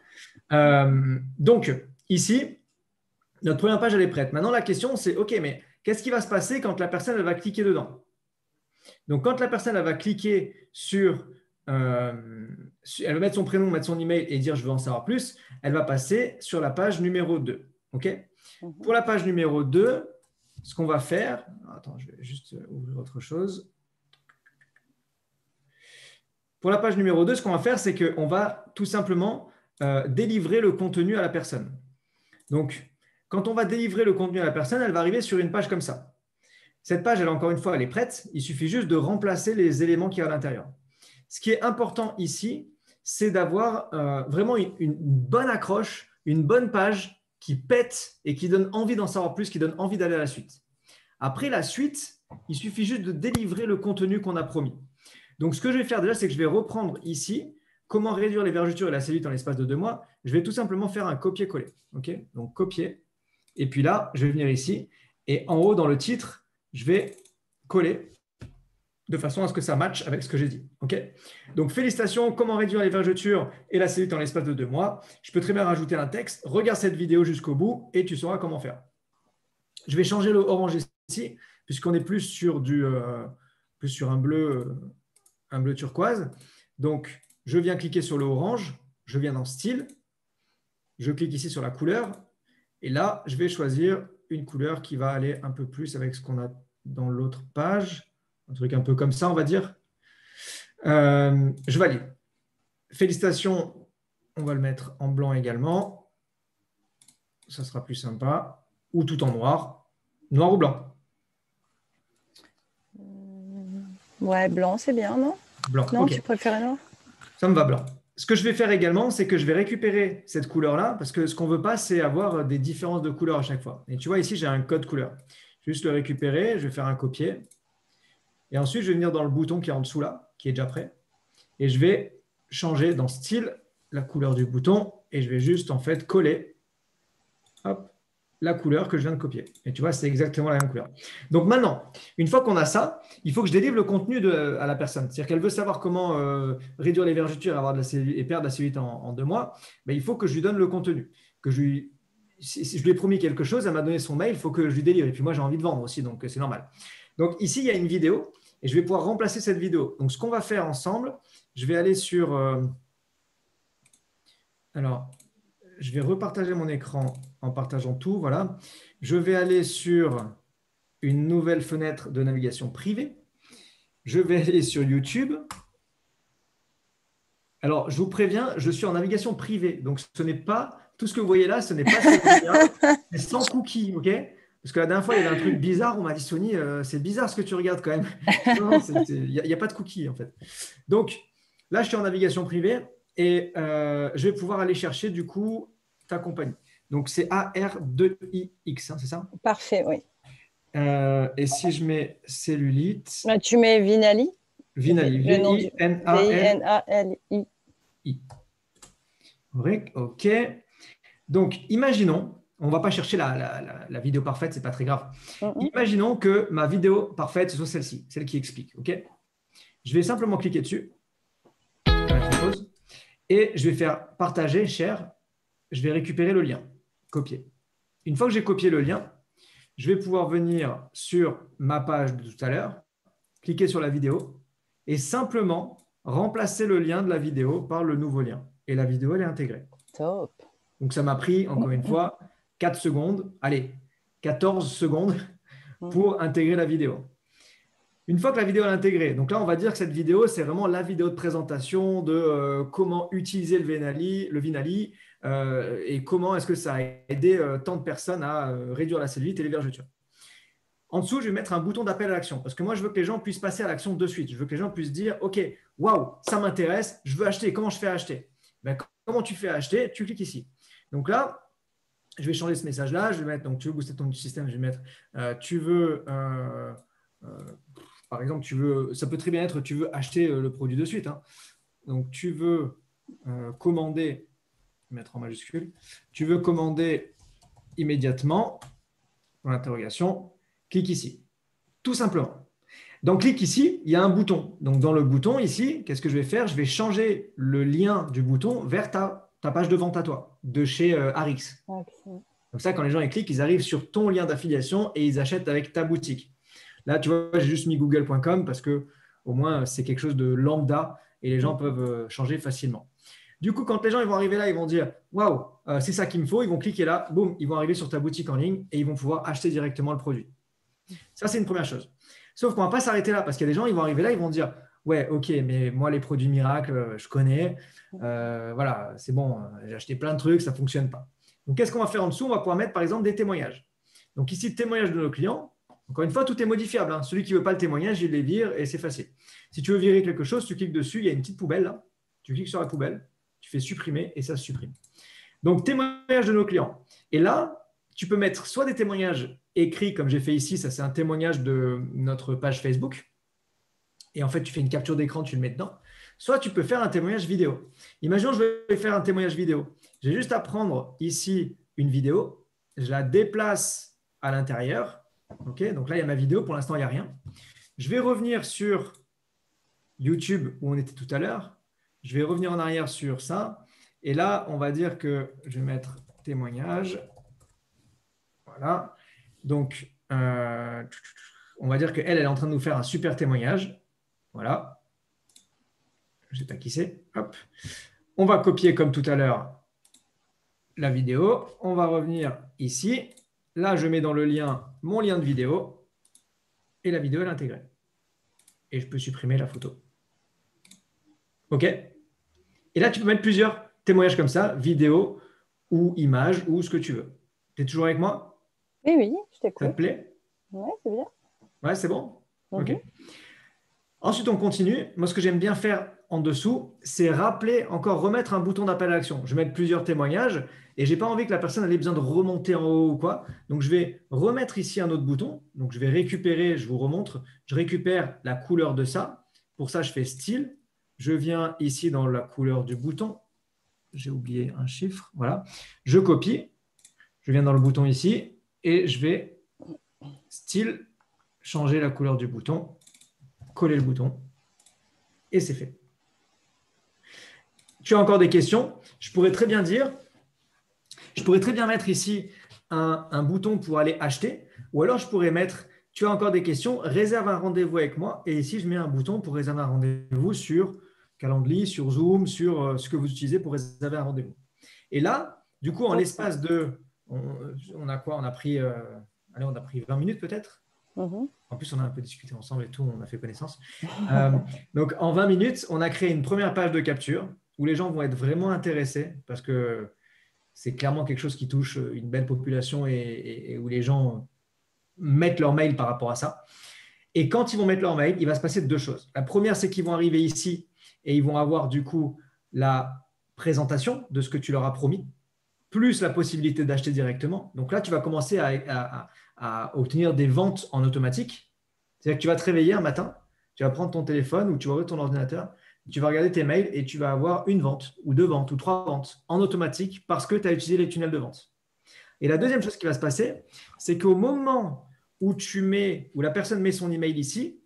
Donc, ici, notre première page, elle est prête. Maintenant, la question, c'est, OK, mais qu'est-ce qui va se passer quand la personne elle va cliquer dedans? Donc, quand la personne elle va cliquer sur, elle va mettre son prénom, mettre son email et dire « je veux en savoir plus », elle va passer sur la page numéro 2. OK? Pour la page numéro 2, ce qu'on va faire… Attends, je vais juste ouvrir autre chose. Pour la page numéro 2, ce qu'on va faire, c'est qu'on va tout simplement délivrer le contenu à la personne. Donc, quand on va délivrer le contenu à la personne, elle va arriver sur une page comme ça. Cette page, elle, encore une fois, elle est prête. Il suffit juste de remplacer les éléments qu'il y a à l'intérieur. Ce qui est important ici, c'est d'avoir vraiment une bonne accroche, une bonne page qui pète et qui donne envie d'en savoir plus, qui donne envie d'aller à la suite. Après la suite, il suffit juste de délivrer le contenu qu'on a promis. Donc, ce que je vais faire déjà, c'est que je vais reprendre ici comment réduire les vergetures et la cellulite en l'espace de 2 mois. Je vais tout simplement faire un copier-coller. Okay, donc, copier. Et puis là, je vais venir ici. Et en haut, dans le titre, je vais coller de façon à ce que ça matche avec ce que j'ai dit. Okay, donc, félicitations, comment réduire les vergetures et la cellulite en l'espace de 2 mois. Je peux très bien rajouter un texte. Regarde cette vidéo jusqu'au bout et tu sauras comment faire. Je vais changer le orange ici, puisqu'on est plus sur un bleu turquoise. Donc, je viens cliquer sur le orange, je viens dans style, je clique ici sur la couleur, et là, je vais choisir une couleur qui va aller un peu plus avec ce qu'on a dans l'autre page, un truc un peu comme ça, on va dire. Je valide. Félicitations, on va le mettre en blanc également. Ça sera plus sympa. Ou tout en noir. Noir ou blanc? Ouais, blanc, c'est bien, non? Blanc, non, ok. Tu préférais noir? Ça me va blanc. Ce que je vais faire également, c'est que je vais récupérer cette couleur-là, parce que ce qu'on ne veut pas, c'est avoir des différences de couleurs à chaque fois. Et tu vois, ici, j'ai un code couleur. Je vais juste le récupérer, je vais faire un copier. Et ensuite, je vais venir dans le bouton qui est en dessous là, qui est déjà prêt. Et je vais changer dans style la couleur du bouton. Et je vais juste, en fait, coller hop, la couleur que je viens de copier. Et tu vois, c'est exactement la même couleur. Donc maintenant, une fois qu'on a ça, il faut que je délivre le contenu à la personne. C'est-à-dire qu'elle veut savoir comment réduire les vergetures et perdre la cellulite en 2 mois. Ben, il faut que je lui donne le contenu. Si je lui ai promis quelque chose, elle m'a donné son mail, il faut que je lui délivre. Et puis moi, j'ai envie de vendre aussi, donc c'est normal. Donc ici, il y a une vidéo et je vais pouvoir remplacer cette vidéo. Donc ce qu'on va faire ensemble, je vais aller sur… alors, je vais repartager mon écran en partageant tout. Voilà. Je vais aller sur une nouvelle fenêtre de navigation privée. Je vais aller sur YouTube. Alors, je vous préviens, je suis en navigation privée. Donc, ce n'est pas tout ce que vous voyez là, ce n'est pas ce que c'est sans cookies. OK? Parce que la dernière fois, il y avait un truc bizarre. On m'a dit, Sony, c'est bizarre ce que tu regardes quand même. Non, il n'y a pas de cookies en fait. Donc, là, je suis en navigation privée et je vais pouvoir aller chercher du coup ta compagnie. Donc, c'est AR2IX, hein, c'est ça? Parfait, oui. Et si je mets cellulite… Tu mets Vinali. Vinali, V-I-N-A-L-I. OK. Donc, imaginons, on ne va pas chercher la vidéo parfaite, ce n'est pas très grave. Imaginons que ma vidéo parfaite, ce soit celle-ci, celle qui explique. OK. Je vais simplement cliquer dessus, et je vais faire partager, share. Je vais récupérer le lien, copier. Une fois que j'ai copié le lien, je vais pouvoir venir sur ma page de tout à l'heure, cliquer sur la vidéo et simplement remplacer le lien de la vidéo par le nouveau lien. Et la vidéo, elle est intégrée. Top. Donc, ça m'a pris, encore une fois, 4 secondes, allez, 14 secondes pour intégrer la vidéo. Une fois que la vidéo est intégrée, donc là, on va dire que cette vidéo, c'est vraiment la vidéo de présentation de comment utiliser le Vinali et comment est-ce que ça a aidé tant de personnes à réduire la cellulite et les vergetures. En dessous, je vais mettre un bouton d'appel à l'action parce que moi, je veux que les gens puissent passer à l'action de suite. Je veux que les gens puissent dire, OK, waouh, ça m'intéresse, je veux acheter. Comment je fais acheter? Ben, comment tu fais acheter? Tu cliques ici. Donc là, je vais changer ce message-là. Je vais mettre, donc tu veux booster ton système, je vais mettre, par exemple, ça peut très bien être, tu veux acheter le produit de suite. Hein. Donc, tu veux commander, mettre en majuscule, tu veux commander immédiatement, pour l'interrogation, clique ici. Tout simplement. Donc, clique ici, il y a un bouton. Donc, dans le bouton ici, qu'est-ce que je vais faire? Je vais changer le lien du bouton vers ta page de vente à toi, de chez Arix. Donc ça, quand les gens y cliquent, ils arrivent sur ton lien d'affiliation et ils achètent avec ta boutique. Là, tu vois, j'ai juste mis google.com parce que au moins, c'est quelque chose de lambda et les gens peuvent changer facilement. Du coup, quand les gens ils vont arriver là, ils vont dire « Waouh, c'est ça qu'il me faut », ils vont cliquer là, boum, ils vont arriver sur ta boutique en ligne et ils vont pouvoir acheter directement le produit. Ça, c'est une première chose. Sauf qu'on ne va pas s'arrêter là parce qu'il y a des gens, ils vont arriver là, ils vont dire « Ouais, ok, mais moi, les produits miracles, je connais. Voilà, c'est bon, j'ai acheté plein de trucs, ça ne fonctionne pas. » Donc, qu'est-ce qu'on va faire en dessous? On va pouvoir mettre, par exemple, des témoignages. Donc, ici, témoignages de nos clients. Encore une fois, tout est modifiable, hein. Celui qui ne veut pas le témoignage, il les vire et c'est facile. Si tu veux virer quelque chose, tu cliques dessus, il y a une petite poubelle là. Tu cliques sur la poubelle, tu fais supprimer et ça se supprime. Donc, témoignage de nos clients. Et là, tu peux mettre soit des témoignages écrits, comme j'ai fait ici, ça c'est un témoignage de notre page Facebook. Et en fait, tu fais une capture d'écran, tu le mets dedans. Soit tu peux faire un témoignage vidéo. Imaginons que je vais faire un témoignage vidéo. J'ai juste à prendre ici une vidéo, je la déplace à l'intérieur. Okay, donc là, il y a ma vidéo. Pour l'instant, il n'y a rien. Je vais revenir sur YouTube où on était tout à l'heure. Je vais revenir en arrière sur ça. Et là, on va dire que je vais mettre témoignage. Voilà. Donc, on va dire qu'elle est en train de nous faire un super témoignage. Voilà. Je ne sais pas qui c'est. Hop. On va copier comme tout à l'heure la vidéo. On va revenir ici. Là, je mets dans le lien mon lien de vidéo. Et la vidéo est intégrée. Et je peux supprimer la photo. OK? Et là, tu peux mettre plusieurs témoignages comme ça, vidéo ou image ou ce que tu veux. Tu es toujours avec moi? Oui, oui, je t'écoute. Ça te plaît? Oui, c'est bien. Ouais, c'est bon? OK. Mhm. Ensuite, on continue. Moi, ce que j'aime bien faire en dessous, c'est rappeler, encore remettre un bouton d'appel à l'action. Je vais mettre plusieurs témoignages et je n'ai pas envie que la personne ait besoin de remonter en haut ou quoi. Donc, je vais remettre ici un autre bouton. Donc, je vais récupérer, je vous remontre, je récupère la couleur de ça. Pour ça, je fais style. Je viens ici dans la couleur du bouton. J'ai oublié un chiffre. Voilà. Je copie. Je viens dans le bouton ici et je vais style, changer la couleur du bouton, coller le bouton et c'est fait. Tu as encore des questions? Je pourrais très bien mettre ici un bouton pour aller acheter ou alors je pourrais mettre, tu as encore des questions, réserve un rendez-vous avec moi et ici je mets un bouton pour réserver un rendez-vous sur Calendly, sur Zoom, sur ce que vous utilisez pour réserver un rendez-vous. Et là, du coup, en l'espace de, on a quoi? On a pris 20 minutes peut-être. En plus, on a un peu discuté ensemble et tout, on a fait connaissance. Donc, en 20 minutes, on a créé une première page de capture où les gens vont être vraiment intéressés parce que c'est clairement quelque chose qui touche une belle population et où les gens mettent leur mail par rapport à ça. Et quand ils vont mettre leur mail, il va se passer deux choses. La première, c'est qu'ils vont arriver ici et ils vont avoir du coup la présentation de ce que tu leur as promis, plus la possibilité d'acheter directement. Donc là, tu vas commencer à obtenir des ventes en automatique. C'est-à-dire que tu vas te réveiller un matin, tu vas prendre ton téléphone ou tu vas ouvrir ton ordinateur, tu vas regarder tes mails et tu vas avoir une vente ou deux ventes ou trois ventes en automatique parce que tu as utilisé les tunnels de vente. Et la deuxième chose qui va se passer, c'est qu'au moment où la personne met son email ici,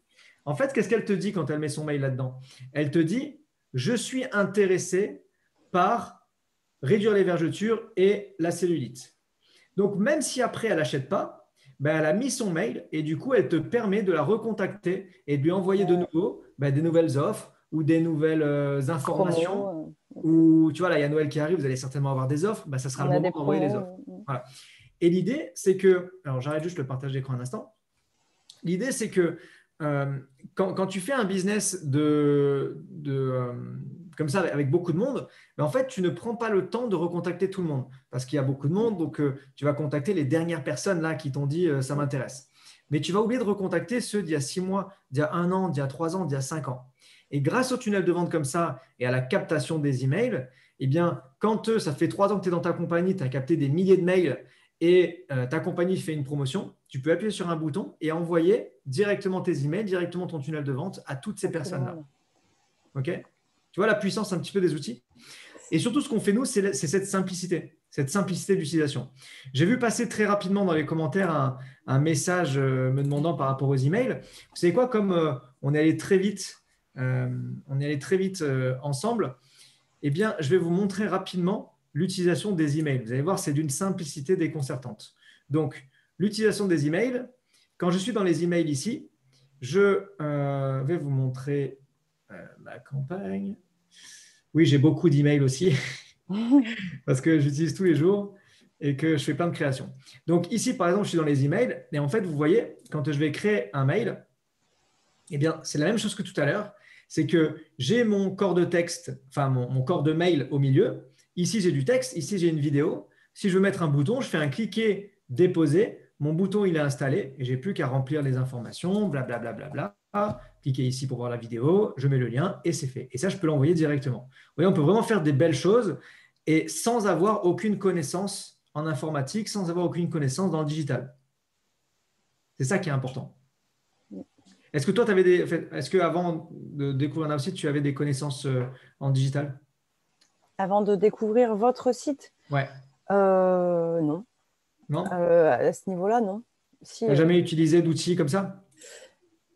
en fait, qu'est-ce qu'elle te dit quand elle met son mail là-dedans? Elle te dit « Je suis intéressé par réduire les vergetures et la cellulite. » Donc, même si après, elle n'achète pas, ben, elle a mis son mail et du coup, elle te permet de la recontacter et de lui envoyer de nouveau des nouvelles offres ou des nouvelles informations. Ou tu vois, là, il y a Noël qui arrive, vous allez certainement avoir des offres. Ben, ça sera le moment d'envoyer les offres. Voilà. Et l'idée, c'est que, alors j'arrête juste le partage d'écran un instant. L'idée, c'est que quand tu fais un business comme ça, avec beaucoup de monde, mais en fait, tu ne prends pas le temps de recontacter tout le monde parce qu'il y a beaucoup de monde. Donc, tu vas contacter les dernières personnes là qui t'ont dit ça m'intéresse. Mais tu vas oublier de recontacter ceux d'il y a 6 mois, d'il y a 1 an, d'il y a 3 ans, d'il y a 5 ans. Et grâce au tunnel de vente comme ça et à la captation des emails, eh bien, quand ça fait 3 ans que tu es dans ta compagnie, tu as capté des milliers de mails et ta compagnie fait une promotion, tu peux appuyer sur un bouton et envoyer directement tes emails, directement ton tunnel de vente à toutes ces personnes-là. OK? Tu vois la puissance un petit peu des outils? Et surtout, ce qu'on fait nous, c'est cette simplicité d'utilisation. J'ai vu passer très rapidement dans les commentaires un message me demandant par rapport aux emails. Vous savez quoi, comme on est allé très vite, ensemble, eh bien, je vais vous montrer rapidement l'utilisation des emails. Vous allez voir, c'est d'une simplicité déconcertante. Donc, l'utilisation des emails, quand je suis dans les emails ici, je vais vous montrer ma campagne. Oui, j'ai beaucoup d'emails aussi parce que j'utilise tous les jours et que je fais plein de créations. Donc ici, par exemple, je suis dans les emails et en fait, vous voyez, quand je vais créer un mail, eh bien, c'est la même chose que tout à l'heure. C'est que j'ai mon corps de texte, enfin mon corps de mail au milieu. Ici, j'ai du texte. Ici, j'ai une vidéo. Si je veux mettre un bouton, je fais un cliquer, déposer. mon bouton il est installé et j'ai plus qu'à remplir les informations, blablabla. Cliquez ici pour voir la vidéo, je mets le lien et c'est fait. Et ça, je peux l'envoyer directement. Vous voyez, on peut vraiment faire des belles choses et sans avoir aucune connaissance en informatique, sans avoir aucune connaissance dans le digital. C'est ça qui est important. Est-ce que toi, est-ce qu'avant de découvrir un site, tu avais des connaissances en digital? Avant de découvrir votre site? Ouais. Non. Non? À ce niveau-là, non. Si, Tu n'as jamais utilisé d'outils comme ça?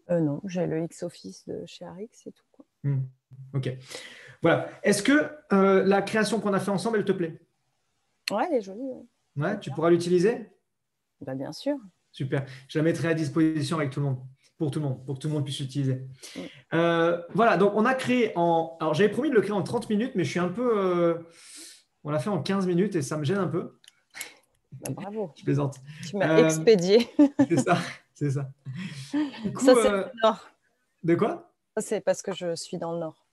non, j'ai le X-Office de chez Arix, c'est tout, quoi. Ok. Voilà. Est-ce que la création qu'on a fait ensemble, elle te plaît? Ouais, elle est jolie. Ouais, tu pourras l'utiliser? Bah, bien sûr. Super. Je la mettrai à disposition avec tout le monde, pour que tout le monde puisse l'utiliser. Mm. Voilà, donc on a créé en… Alors, j'avais promis de le créer en 30 minutes, mais je suis un peu… On l'a fait en 15 minutes et ça me gêne un peu. Bah, bravo. Je plaisante. Tu m'as expédié. C'est ça, c'est ça. Du coup, Ça, c'est le Nord. De quoi? Ça, c'est parce que je suis dans le Nord.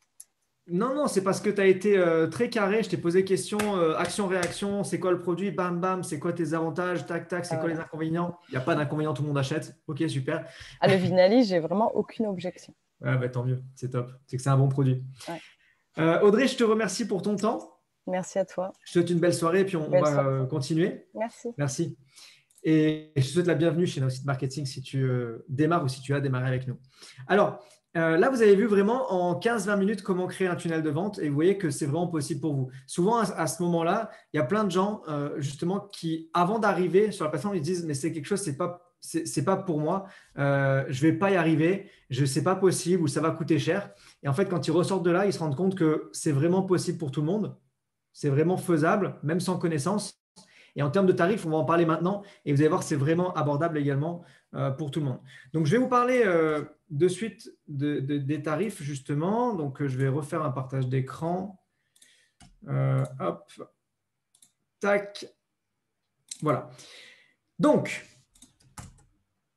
Non, c'est parce que tu as été très carré. Je t'ai posé question, action-réaction, c'est quoi le produit? Bam, bam, c'est quoi tes avantages? Tac, tac, c'est quoi les inconvénients? Il n'y a pas d'inconvénients, tout le monde achète. Ok, super. Le Vinali, j'ai vraiment aucune objection. Ouais, bah, tant mieux, c'est top. C'est que c'est un bon produit. Ouais. Audrey, je te remercie pour ton temps. Merci à toi. Je te souhaite une belle soirée et puis on va continuer. Merci. Et je te souhaite la bienvenue chez nos sites marketing si tu démarres ou si tu as démarré avec nous. Alors, là, vous avez vu vraiment en 15-20 minutes comment créer un tunnel de vente et vous voyez que c'est vraiment possible pour vous. Souvent, à ce moment-là, il y a plein de gens justement qui, avant d'arriver sur la plateforme, ils disent « mais c'est quelque chose, c'est pas pour moi, je ne vais pas y arriver, c'est pas possible ou ça va coûter cher ». Et en fait, quand ils ressortent de là, ils se rendent compte que c'est vraiment possible pour tout le monde. C'est vraiment faisable, même sans connaissance. Et en termes de tarifs, on va en parler maintenant. Et vous allez voir, c'est vraiment abordable également pour tout le monde. Donc, je vais vous parler de suite des tarifs, justement. Donc, je vais refaire un partage d'écran. Hop. Tac. Voilà. Donc,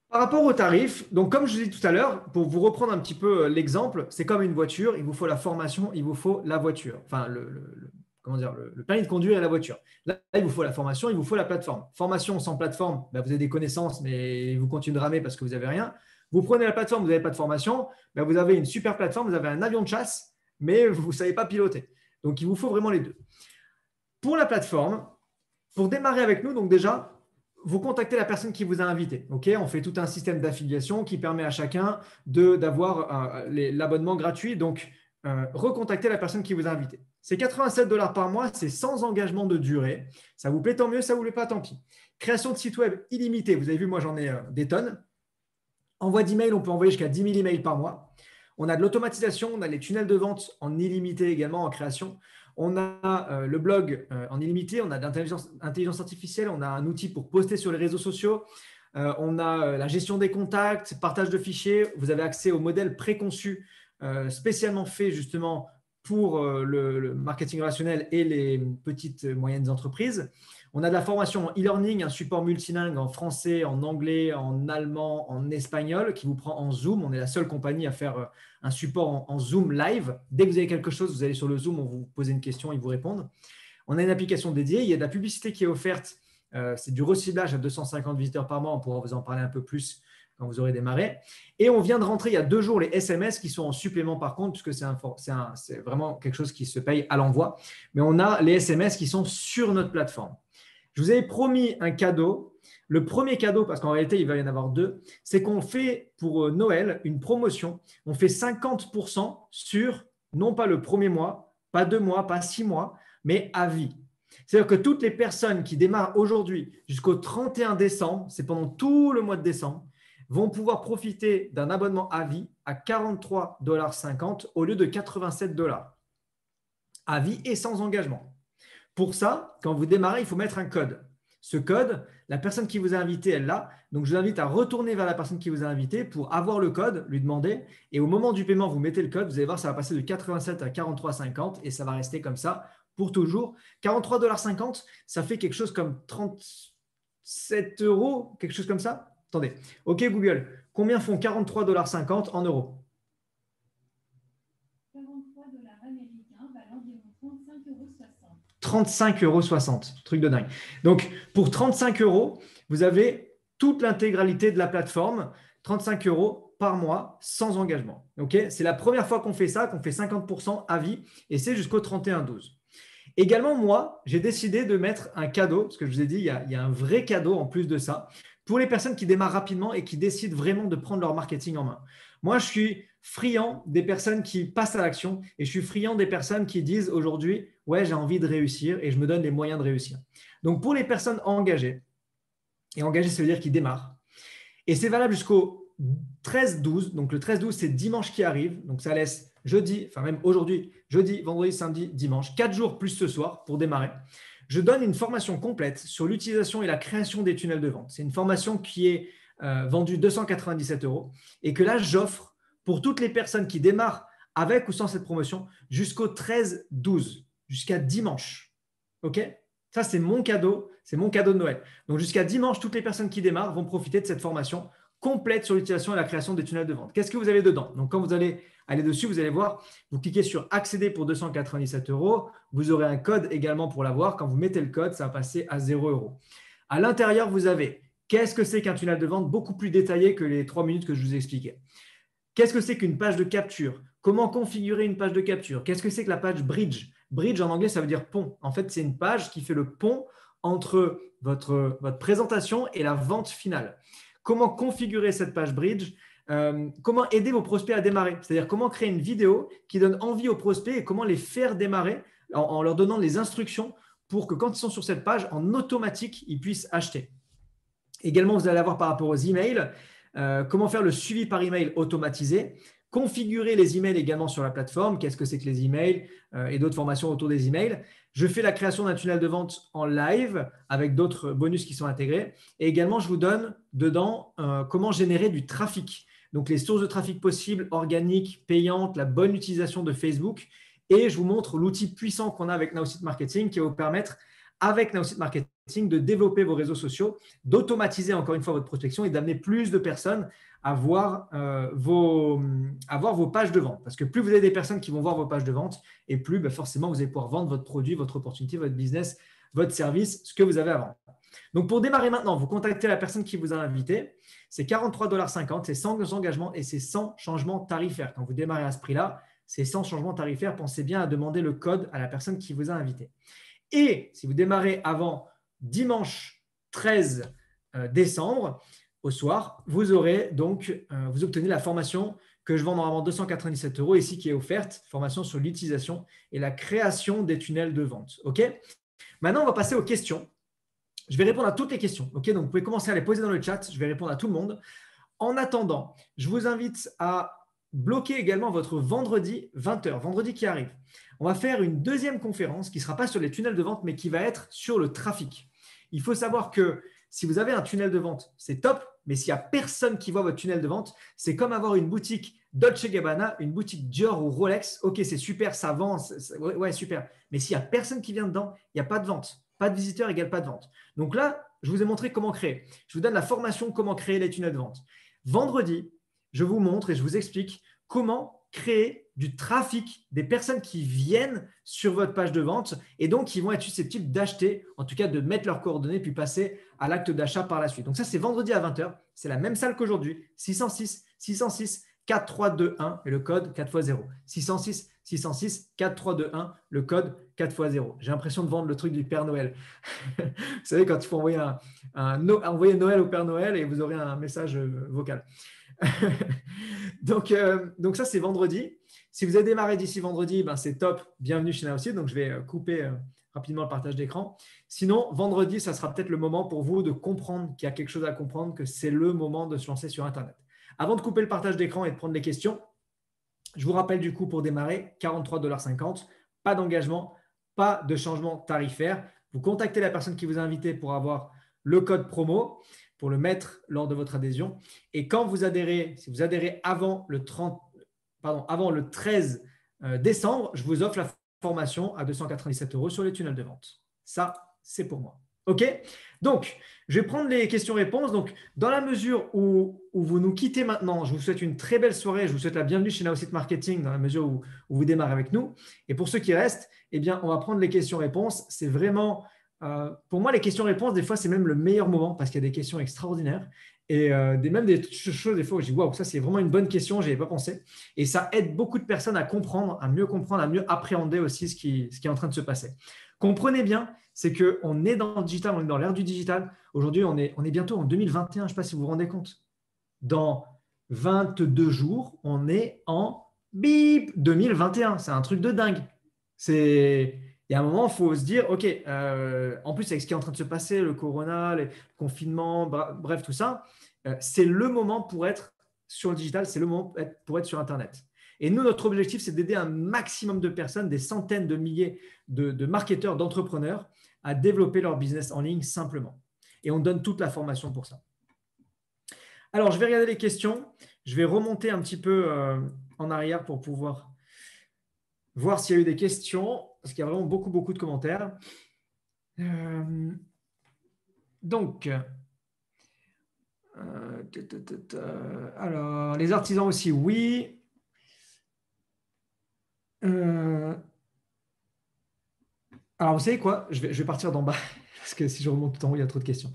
par rapport aux tarifs, donc comme je vous dis tout à l'heure, pour vous reprendre un petit peu l'exemple, c'est comme une voiture. Il vous faut la formation, il vous faut la voiture. Enfin, le permis de conduire et la voiture. Là, il vous faut la formation, il vous faut la plateforme. Formation sans plateforme, vous avez des connaissances, mais vous continuez de ramer parce que vous n'avez rien. Vous prenez la plateforme, vous n'avez pas de formation, vous avez une super plateforme, vous avez un avion de chasse, mais vous ne savez pas piloter. Donc, il vous faut vraiment les deux. Pour la plateforme, pour démarrer avec nous, donc déjà, vous contactez la personne qui vous a invité. Okay, on fait tout un système d'affiliation qui permet à chacun d'avoir l'abonnement gratuit. Donc, recontactez la personne qui vous a invité. C'est 87 $ par mois, c'est sans engagement de durée. Ça vous plaît, tant mieux, ça ne vous plaît pas, tant pis. Création de site web illimité. Vous avez vu, moi, j'en ai des tonnes. Envoi d'email, on peut envoyer jusqu'à 10 000 emails par mois. On a de l'automatisation, on a les tunnels de vente en illimité également en création. On a le blog en illimité, on a de l'intelligence artificielle, on a un outil pour poster sur les réseaux sociaux, on a la gestion des contacts, partage de fichiers. Vous avez accès au modèle préconçu spécialement fait justement pour le marketing relationnel et les petites et moyennes entreprises. On a de la formation en e-learning, un support multilingue en français, en anglais, en allemand, en espagnol qui vous prend en Zoom. On est la seule compagnie à faire un support en Zoom live. Dès que vous avez quelque chose, vous allez sur le Zoom, on vous pose une question, ils vous répondent. On a une application dédiée. Il y a de la publicité qui est offerte. C'est du reciblage à 250 visiteurs par mois. On pourra vous en parler un peu plus quand vous aurez démarré. Et on vient de rentrer il y a 2 jours les SMS qui sont en supplément par contre, puisque c'est vraiment quelque chose qui se paye à l'envoi. Mais on a les SMS qui sont sur notre plateforme. Je vous avais promis un cadeau. Le premier cadeau, parce qu'en réalité, il va y en avoir 2, c'est qu'on fait pour Noël une promotion. On fait 50% sur, non pas le premier mois, pas 2 mois, pas 6 mois, mais à vie. C'est-à-dire que toutes les personnes qui démarrent aujourd'hui jusqu'au 31 décembre, c'est pendant tout le mois de décembre, vont pouvoir profiter d'un abonnement à vie à 43,50 $ au lieu de 87 $. À vie et sans engagement. Pour ça, quand vous démarrez, il faut mettre un code. Ce code, la personne qui vous a invité, elle l'a. Donc, je vous invite à retourner vers la personne qui vous a invité pour avoir le code, lui demander. Et au moment du paiement, vous mettez le code. Vous allez voir, ça va passer de 87 à 43,50 et ça va rester comme ça pour toujours. 43,50 $, ça fait quelque chose comme 37 €, quelque chose comme ça. Attendez. OK, Google, combien font 43,50 $ en euros? 43 $ américains valent environ 35,60 €. 35,60 €, truc de dingue. Donc, pour 35 €, vous avez toute l'intégralité de la plateforme, 35 € par mois sans engagement. Okay, c'est la première fois qu'on fait ça, qu'on fait 50% à vie et c'est jusqu'au 31/12. Également, moi, j'ai décidé de mettre un cadeau, parce que je vous ai dit, il y a un vrai cadeau en plus de ça, pour les personnes qui démarrent rapidement et qui décident vraiment de prendre leur marketing en main. Moi, je suis friand des personnes qui passent à l'action et je suis friand des personnes qui disent aujourd'hui, ouais, j'ai envie de réussir et je me donne les moyens de réussir. Donc, pour les personnes engagées, et engagées, ça veut dire qu'ils démarrent, et c'est valable jusqu'au 13/12. Donc, le 13/12, c'est dimanche qui arrive. Donc, ça laisse jeudi, enfin même aujourd'hui, jeudi, vendredi, samedi, dimanche, 4 jours plus ce soir pour démarrer. Je donne une formation complète sur l'utilisation et la création des tunnels de vente. C'est une formation qui est vendue 297 € et que là, j'offre pour toutes les personnes qui démarrent avec ou sans cette promotion jusqu'au 13/12, jusqu'à dimanche. OK ? Ça, c'est mon cadeau de Noël. Donc, jusqu'à dimanche, toutes les personnes qui démarrent vont profiter de cette formation complète sur l'utilisation et la création des tunnels de vente. Qu'est-ce que vous avez dedans? Donc, quand vous allez aller dessus, vous allez voir, vous cliquez sur accéder pour 297 €. Vous aurez un code également pour l'avoir. Quand vous mettez le code, ça va passer à 0 €. À l'intérieur, vous avez qu'est-ce que c'est qu'un tunnel de vente beaucoup plus détaillé que les 3 minutes que je vous ai expliqué. Qu'est-ce que c'est qu'une page de capture? Comment configurer une page de capture? Qu'est-ce que c'est que la page bridge? Bridge en anglais, ça veut dire pont. En fait, c'est une page qui fait le pont entre votre présentation et la vente finale. Comment configurer cette page bridge? Comment aider vos prospects à démarrer? C'est-à-dire comment créer une vidéo qui donne envie aux prospects et comment les faire démarrer en leur donnant les instructions pour que quand ils sont sur cette page, en automatique, ils puissent acheter. Également, vous allez avoir par rapport aux emails, comment faire le suivi par email automatisé, configurer les emails également sur la plateforme, qu'est-ce que c'est que les emails et d'autres formations autour des emails. Je fais la création d'un tunnel de vente en live avec d'autres bonus qui sont intégrés. Et également, je vous donne dedans comment générer du trafic. Donc, les sources de trafic possibles, organiques, payantes, la bonne utilisation de Facebook. Et je vous montre l'outil puissant qu'on a avec Now-Site Marketing qui va vous permettre, avec Now-Site Marketing, de développer vos réseaux sociaux, d'automatiser encore une fois votre prospection et d'amener plus de personnes à voir vos pages de vente. Parce que plus vous avez des personnes qui vont voir vos pages de vente et plus forcément vous allez pouvoir vendre votre produit, votre opportunité, votre business, votre service, ce que vous avez à vendre. Donc, pour démarrer maintenant, vous contactez la personne qui vous a invité. C'est 43,50 $, c'est sans engagement et c'est sans changement tarifaire. Quand vous démarrez à ce prix-là, c'est sans changement tarifaire. Pensez bien à demander le code à la personne qui vous a invité. Et si vous démarrez avant dimanche 13 décembre, au soir, vous aurez donc, vous obtenez la formation que je vends normalement 297 € ici qui est offerte, formation sur l'utilisation et la création des tunnels de vente. OK ? Maintenant, on va passer aux questions. Je vais répondre à toutes les questions. OK ? Donc, vous pouvez commencer à les poser dans le chat. Je vais répondre à tout le monde. En attendant, je vous invite à bloquer également votre vendredi 20h, vendredi qui arrive. On va faire une deuxième conférence qui ne sera pas sur les tunnels de vente, mais qui va être sur le trafic. Il faut savoir que si vous avez un tunnel de vente, c'est top, mais s'il n'y a personne qui voit votre tunnel de vente, c'est comme avoir une boutique Dolce & Gabbana, une boutique Dior ou Rolex. Ok, c'est super, ça vend, ouais, super. Mais s'il n'y a personne qui vient dedans, il n'y a pas de vente. Pas de visiteurs égale pas de vente. Donc là, je vous ai montré comment créer. Je vous donne la formation comment créer les tunnels de vente. Vendredi, je vous montre et je vous explique comment créer du trafic, des personnes qui viennent sur votre page de vente et donc qui vont être susceptibles d'acheter, en tout cas de mettre leurs coordonnées puis passer à l'acte d'achat par la suite. Donc ça, c'est vendredi à 20h. C'est la même salle qu'aujourd'hui, 606 606 4321 et le code 4x0. 606 606 4321, le code 4x0. J'ai l'impression de vendre le truc du Père Noël. Vous savez, quand il faut envoyer envoyer Noël au Père Noël et vous aurez un message vocal. donc ça, c'est vendredi. Si vous avez démarré d'ici vendredi, c'est top. Bienvenue chez Now-Site. Donc, je vais couper rapidement le partage d'écran. Sinon, vendredi, ça sera peut-être le moment pour vous de comprendre qu'il y a quelque chose à comprendre, que c'est le moment de se lancer sur Internet. Avant de couper le partage d'écran et de prendre les questions, je vous rappelle du coup pour démarrer, 43,50 $, pas d'engagement, pas de changement tarifaire. Vous contactez la personne qui vous a invité pour avoir le code promo, pour le mettre lors de votre adhésion. Et quand vous adhérez, si vous adhérez avant le 13 décembre, je vous offre la formation à 297 € sur les tunnels de vente. Ça, c'est pour moi. OK ? Donc, je vais prendre les questions-réponses. Donc, dans la mesure où vous nous quittez maintenant, je vous souhaite une très belle soirée. Je vous souhaite la bienvenue chez Now-Site Marketing dans la mesure où vous démarrez avec nous. Et pour ceux qui restent, eh bien, on va prendre les questions-réponses. C'est vraiment Pour moi, les questions-réponses, des fois, c'est même le meilleur moment parce qu'il y a des questions extraordinaires et même des choses, des fois, où je dis waouh, ça, c'est vraiment une bonne question, je n'y avais pas pensé. Et ça aide beaucoup de personnes à comprendre, à mieux appréhender aussi ce qui est en train de se passer. Comprenez bien, c'est qu'on est dans le digital, on est dans l'ère du digital. Aujourd'hui, on est bientôt en 2021, je ne sais pas si vous vous rendez compte. Dans 22 jours, on est en bip 2021. C'est un truc de dingue. Il y a un moment, il faut se dire, OK, en plus avec ce qui est en train de se passer, le corona, les confinements, bref, tout ça, c'est le moment pour être sur le digital, c'est le moment pour être sur Internet. Et nous, notre objectif, c'est d'aider un maximum de personnes, des centaines de milliers de marketeurs, d'entrepreneurs à développer leur business en ligne simplement. Et on donne toute la formation pour ça. Alors, je vais regarder les questions. Je vais remonter un petit peu en arrière pour pouvoir voir s'il y a eu des questions, parce qu'il y a vraiment beaucoup, beaucoup de commentaires. Donc, alors, les artisans aussi, oui. Alors, vous savez quoi? Je vais partir d'en bas, parce que si je remonte tout en haut, il y a trop de questions.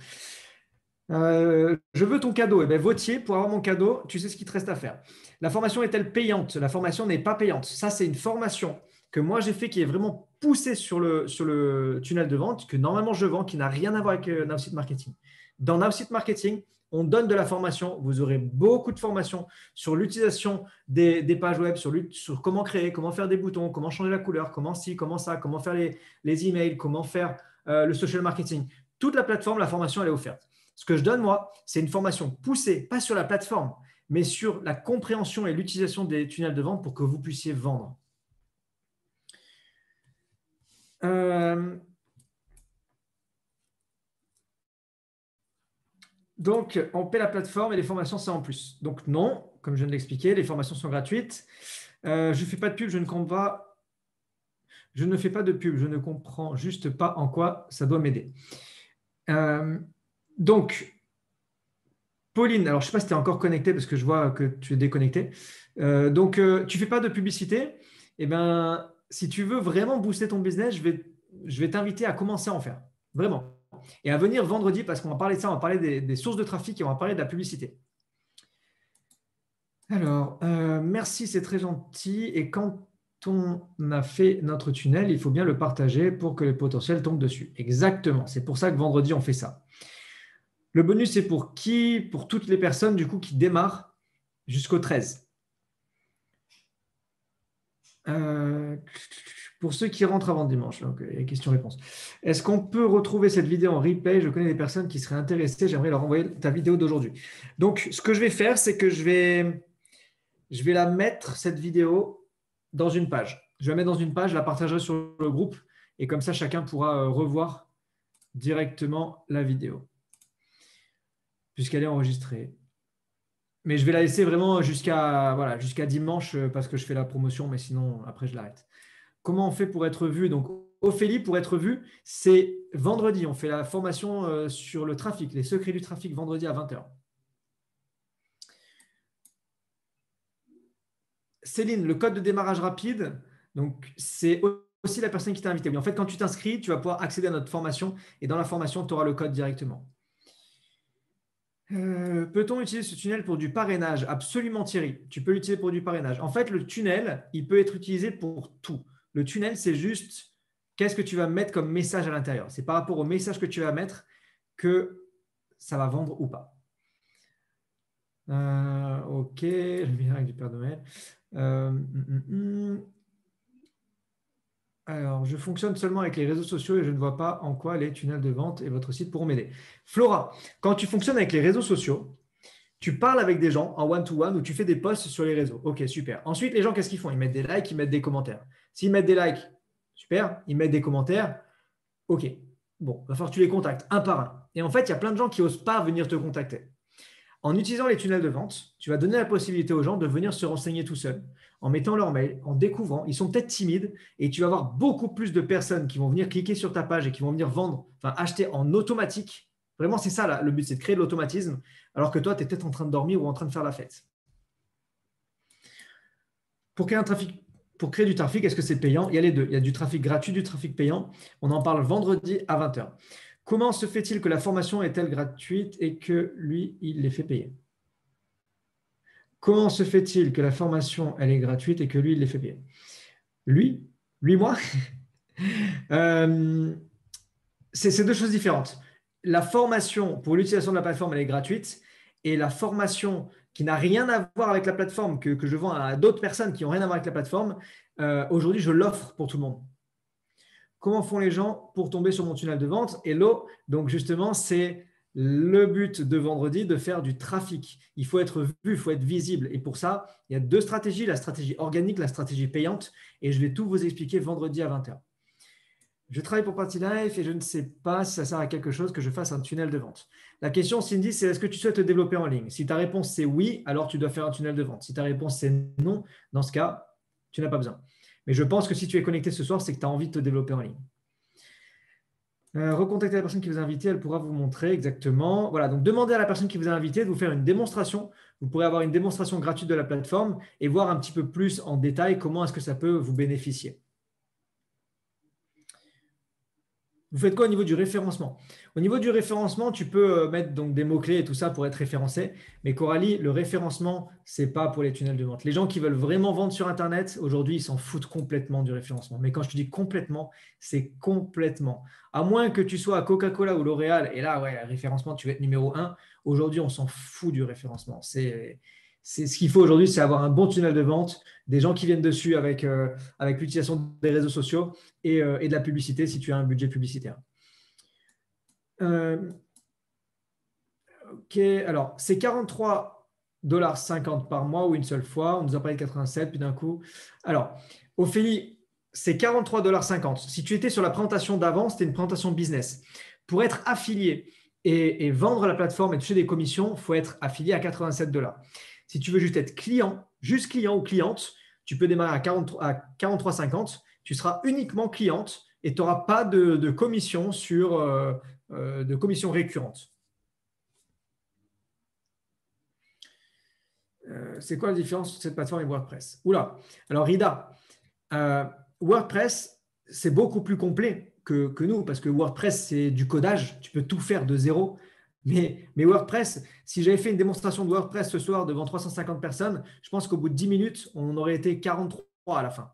Je veux ton cadeau. Eh bien, Vautier, pour avoir mon cadeau, tu sais ce qu'il te reste à faire. La formation est-elle payante? La formation n'est pas payante. Ça, c'est une formation que moi, j'ai fait qui est vraiment poussée sur le tunnel de vente, que normalement, je vends, qui n'a rien à voir avec Nowsite Marketing. Dans Nowsite Marketing, on donne de la formation. Vous aurez beaucoup de formations sur l'utilisation des pages web, sur comment créer, comment faire des boutons, comment changer la couleur, comment ci, comment ça, comment faire les emails, comment faire le social marketing. Toute la plateforme, la formation, elle est offerte. Ce que je donne, moi, c'est une formation poussée, pas sur la plateforme, mais sur la compréhension et l'utilisation des tunnels de vente pour que vous puissiez vendre. Donc, on paie la plateforme et les formations, c'est en plus. Donc, non, comme je viens de l'expliquer, les formations sont gratuites. Je ne fais pas de pub, je ne fais pas de pub, je ne comprends juste pas en quoi ça doit m'aider. Donc, Pauline, alors je ne sais pas si tu es encore connectée parce que je vois que tu es déconnectée. Tu ne fais pas de publicité. Eh bien, si tu veux vraiment booster ton business, je vais t'inviter à commencer à en faire. Vraiment. Et à venir vendredi parce qu'on va parler de ça, on va parler des sources de trafic et on va parler de la publicité. Alors, merci, c'est très gentil. Et quand on a fait notre tunnel, il faut bien le partager pour que les potentiels tombent dessus. Exactement. C'est pour ça que vendredi, on fait ça. Le bonus, c'est pour qui? Pour toutes les personnes du coup qui démarrent jusqu'au 13. Pour ceux qui rentrent avant dimanche, donc questions-réponses. Est-ce qu'on peut retrouver cette vidéo en replay? Je connais des personnes qui seraient intéressées. J'aimerais leur envoyer ta vidéo d'aujourd'hui. Donc, ce que je vais faire, c'est que je vais la mettre, cette vidéo, dans une page. Je vais la mettre dans une page, je la partagerai sur le groupe et comme ça, chacun pourra revoir directement la vidéo puisqu'elle est enregistrée. Mais je vais la laisser vraiment jusqu'à dimanche parce que je fais la promotion, mais sinon, après, je l'arrête. Comment on fait pour être vu? Donc, Ophélie, pour être vu, c'est vendredi. On fait la formation sur le trafic, les secrets du trafic, vendredi à 20h. Céline, le code de démarrage rapide, donc c'est aussi la personne qui t'a invité. Oui, en fait, quand tu t'inscris, tu vas pouvoir accéder à notre formation et dans la formation, tu auras le code directement. Peut-on utiliser ce tunnel pour du parrainage? Absolument, Thierry. Tu peux l'utiliser pour du parrainage. En fait, le tunnel, il peut être utilisé pour tout. Le tunnel, c'est juste qu'est-ce que tu vas mettre comme message à l'intérieur. C'est par rapport au message que tu vas mettre que ça va vendre ou pas. Ok, je viens avec du Père Noël. Alors, je fonctionne seulement avec les réseaux sociaux et je ne vois pas en quoi les tunnels de vente et votre site pourront m'aider. Flora, quand tu fonctionnes avec les réseaux sociaux, tu parles avec des gens en one-to-one ou tu fais des posts sur les réseaux. Ok, super. Ensuite, les gens, qu'est-ce qu'ils font? Ils mettent des likes, ils mettent des commentaires. S'ils mettent des likes, super. Ils mettent des commentaires. Ok. Bon, il va falloir que tu les contactes un par un. Et en fait, il y a plein de gens qui n'osent pas venir te contacter. En utilisant les tunnels de vente, tu vas donner la possibilité aux gens de venir se renseigner tout seuls, en mettant leur mail, en découvrant. Ils sont peut-être timides et tu vas avoir beaucoup plus de personnes qui vont venir cliquer sur ta page et qui vont venir vendre, enfin acheter en automatique. Vraiment, c'est ça là, le but, c'est de créer de l'automatisme, alors que toi, tu es peut-être en train de dormir ou en train de faire la fête. Pour créer un trafic pour créer du trafic, est-ce que c'est payant? Il y a les deux. Il y a du trafic gratuit, du trafic payant. On en parle vendredi à 20h. Comment se fait-il que la formation est-elle gratuite et que lui, il les fait payer? Comment se fait-il que la formation, elle est gratuite et que lui, il les fait payer? Lui, moi, c'est deux choses différentes. La formation pour l'utilisation de la plateforme, elle est gratuite et la formation qui n'a rien à voir avec la plateforme, que je vends à d'autres personnes qui n'ont rien à voir avec la plateforme, aujourd'hui, je l'offre pour tout le monde. Comment font les gens pour tomber sur mon tunnel de vente? Hello, donc justement, c'est le but de vendredi, de faire du trafic. Il faut être vu, il faut être visible. Et pour ça, il y a deux stratégies, la stratégie organique, la stratégie payante. Et je vais tout vous expliquer vendredi à 20h. Je travaille pour Party Life et je ne sais pas si ça sert à quelque chose que je fasse un tunnel de vente. La question, Cindy, c'est est-ce que tu souhaites te développer en ligne? Si ta réponse c'est oui, alors tu dois faire un tunnel de vente. Si ta réponse c'est non, dans ce cas, tu n'as pas besoin. Mais je pense que si tu es connecté ce soir, c'est que tu as envie de te développer en ligne. Recontactez la personne qui vous a invité, elle pourra vous montrer exactement. Voilà, donc demandez à la personne qui vous a invité de vous faire une démonstration. Vous pourrez avoir une démonstration gratuite de la plateforme et voir un petit peu plus en détail comment est-ce que ça peut vous bénéficier. Vous faites quoi au niveau du référencement? Au niveau du référencement, tu peux mettre donc des mots-clés et tout ça pour être référencé. Mais Coralie, le référencement, ce n'est pas pour les tunnels de vente. Les gens qui veulent vraiment vendre sur Internet, aujourd'hui, ils s'en foutent complètement du référencement. Mais quand je te dis complètement, c'est complètement. À moins que tu sois à Coca-Cola ou L'Oréal, et là, ouais, le référencement, tu vas être numéro 1. Aujourd'hui, on s'en fout du référencement. C'est ce qu'il faut aujourd'hui, c'est avoir un bon tunnel de vente, des gens qui viennent dessus avec l'utilisation des réseaux sociaux et de la publicité si tu as un budget publicitaire. Ok, alors c'est 43,50 $ par mois ou une seule fois. On nous a parlé de 87, puis d'un coup. Alors, Ophélie, c'est 43,50 $. Si tu étais sur la présentation d'avant, c'était une présentation business. Pour être affilié et vendre la plateforme et toucher des commissions, il faut être affilié à 87 $. Si tu veux juste être client ou cliente, tu peux démarrer à 43,50 $. Tu seras uniquement cliente et tu n'auras pas de commission de commission récurrente. C'est quoi la différence entre cette plateforme et WordPress? Oula, alors Rida, WordPress, c'est beaucoup plus complet que nous parce que WordPress, c'est du codage. Tu peux tout faire de zéro. Mais WordPress, si j'avais fait une démonstration de WordPress ce soir devant 350 personnes, je pense qu'au bout de 10 minutes, on aurait été 43 à la fin.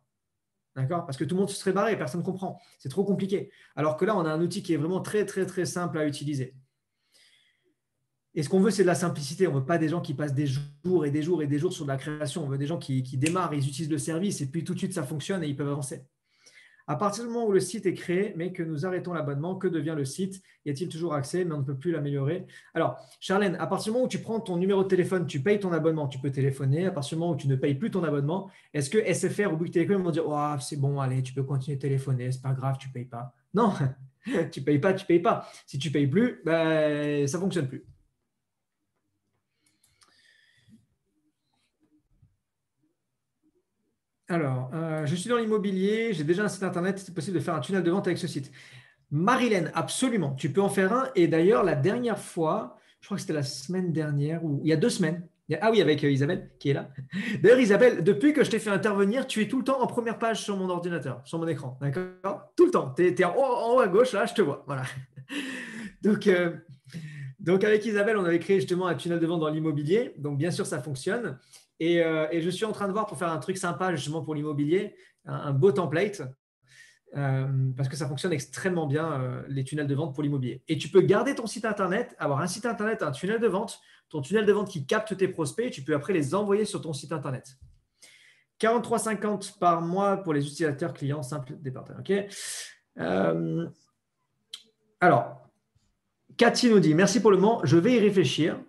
D'accord? Parce que tout le monde se serait barré et personne ne comprend. C'est trop compliqué. Alors que là, on a un outil qui est vraiment très, très, très simple à utiliser. Et ce qu'on veut, c'est de la simplicité. On ne veut pas des gens qui passent des jours et des jours et des jours sur de la création. On veut des gens qui démarrent, ils utilisent le service et puis tout de suite, ça fonctionne et ils peuvent avancer. À partir du moment où le site est créé, mais que nous arrêtons l'abonnement, que devient le site? Y a-t-il toujours accès, mais on ne peut plus l'améliorer? Alors, Charlène, à partir du moment où tu prends ton numéro de téléphone, tu payes ton abonnement, tu peux téléphoner. À partir du moment où tu ne payes plus ton abonnement, est-ce que SFR ou Bouygues Télécom vont dire oh, c'est bon, allez, tu peux continuer de téléphoner, c'est pas grave, tu ne payes pas? Non, tu ne payes pas, tu ne payes pas. Si tu ne payes plus, ben, ça ne fonctionne plus. Alors, je suis dans l'immobilier, j'ai déjà un site internet, c'est possible de faire un tunnel de vente avec ce site. Marilène, absolument, tu peux en faire un. Et d'ailleurs, la dernière fois, je crois que c'était la semaine dernière, ou il y a 2 semaines. Ah oui, avec Isabelle qui est là. D'ailleurs, Isabelle, depuis que je t'ai fait intervenir, tu es tout le temps en première page sur mon ordinateur, sur mon écran. D'accord? Tout le temps. Tu es en haut à gauche, là, je te vois. Voilà. Donc, avec Isabelle, on avait créé justement un tunnel de vente dans l'immobilier. Donc, bien sûr, ça fonctionne. Et je suis en train de voir pour faire un truc sympa justement pour l'immobilier, un beau template, parce que ça fonctionne extrêmement bien, les tunnels de vente pour l'immobilier. Et tu peux garder ton site internet, avoir un site internet, un tunnel de vente, ton tunnel de vente qui capte tes prospects, et tu peux après les envoyer sur ton site internet. 43,50 $ par mois pour les utilisateurs clients simples des partenaires. Okay. Alors, Cathy nous dit merci pour le moment, je vais y réfléchir.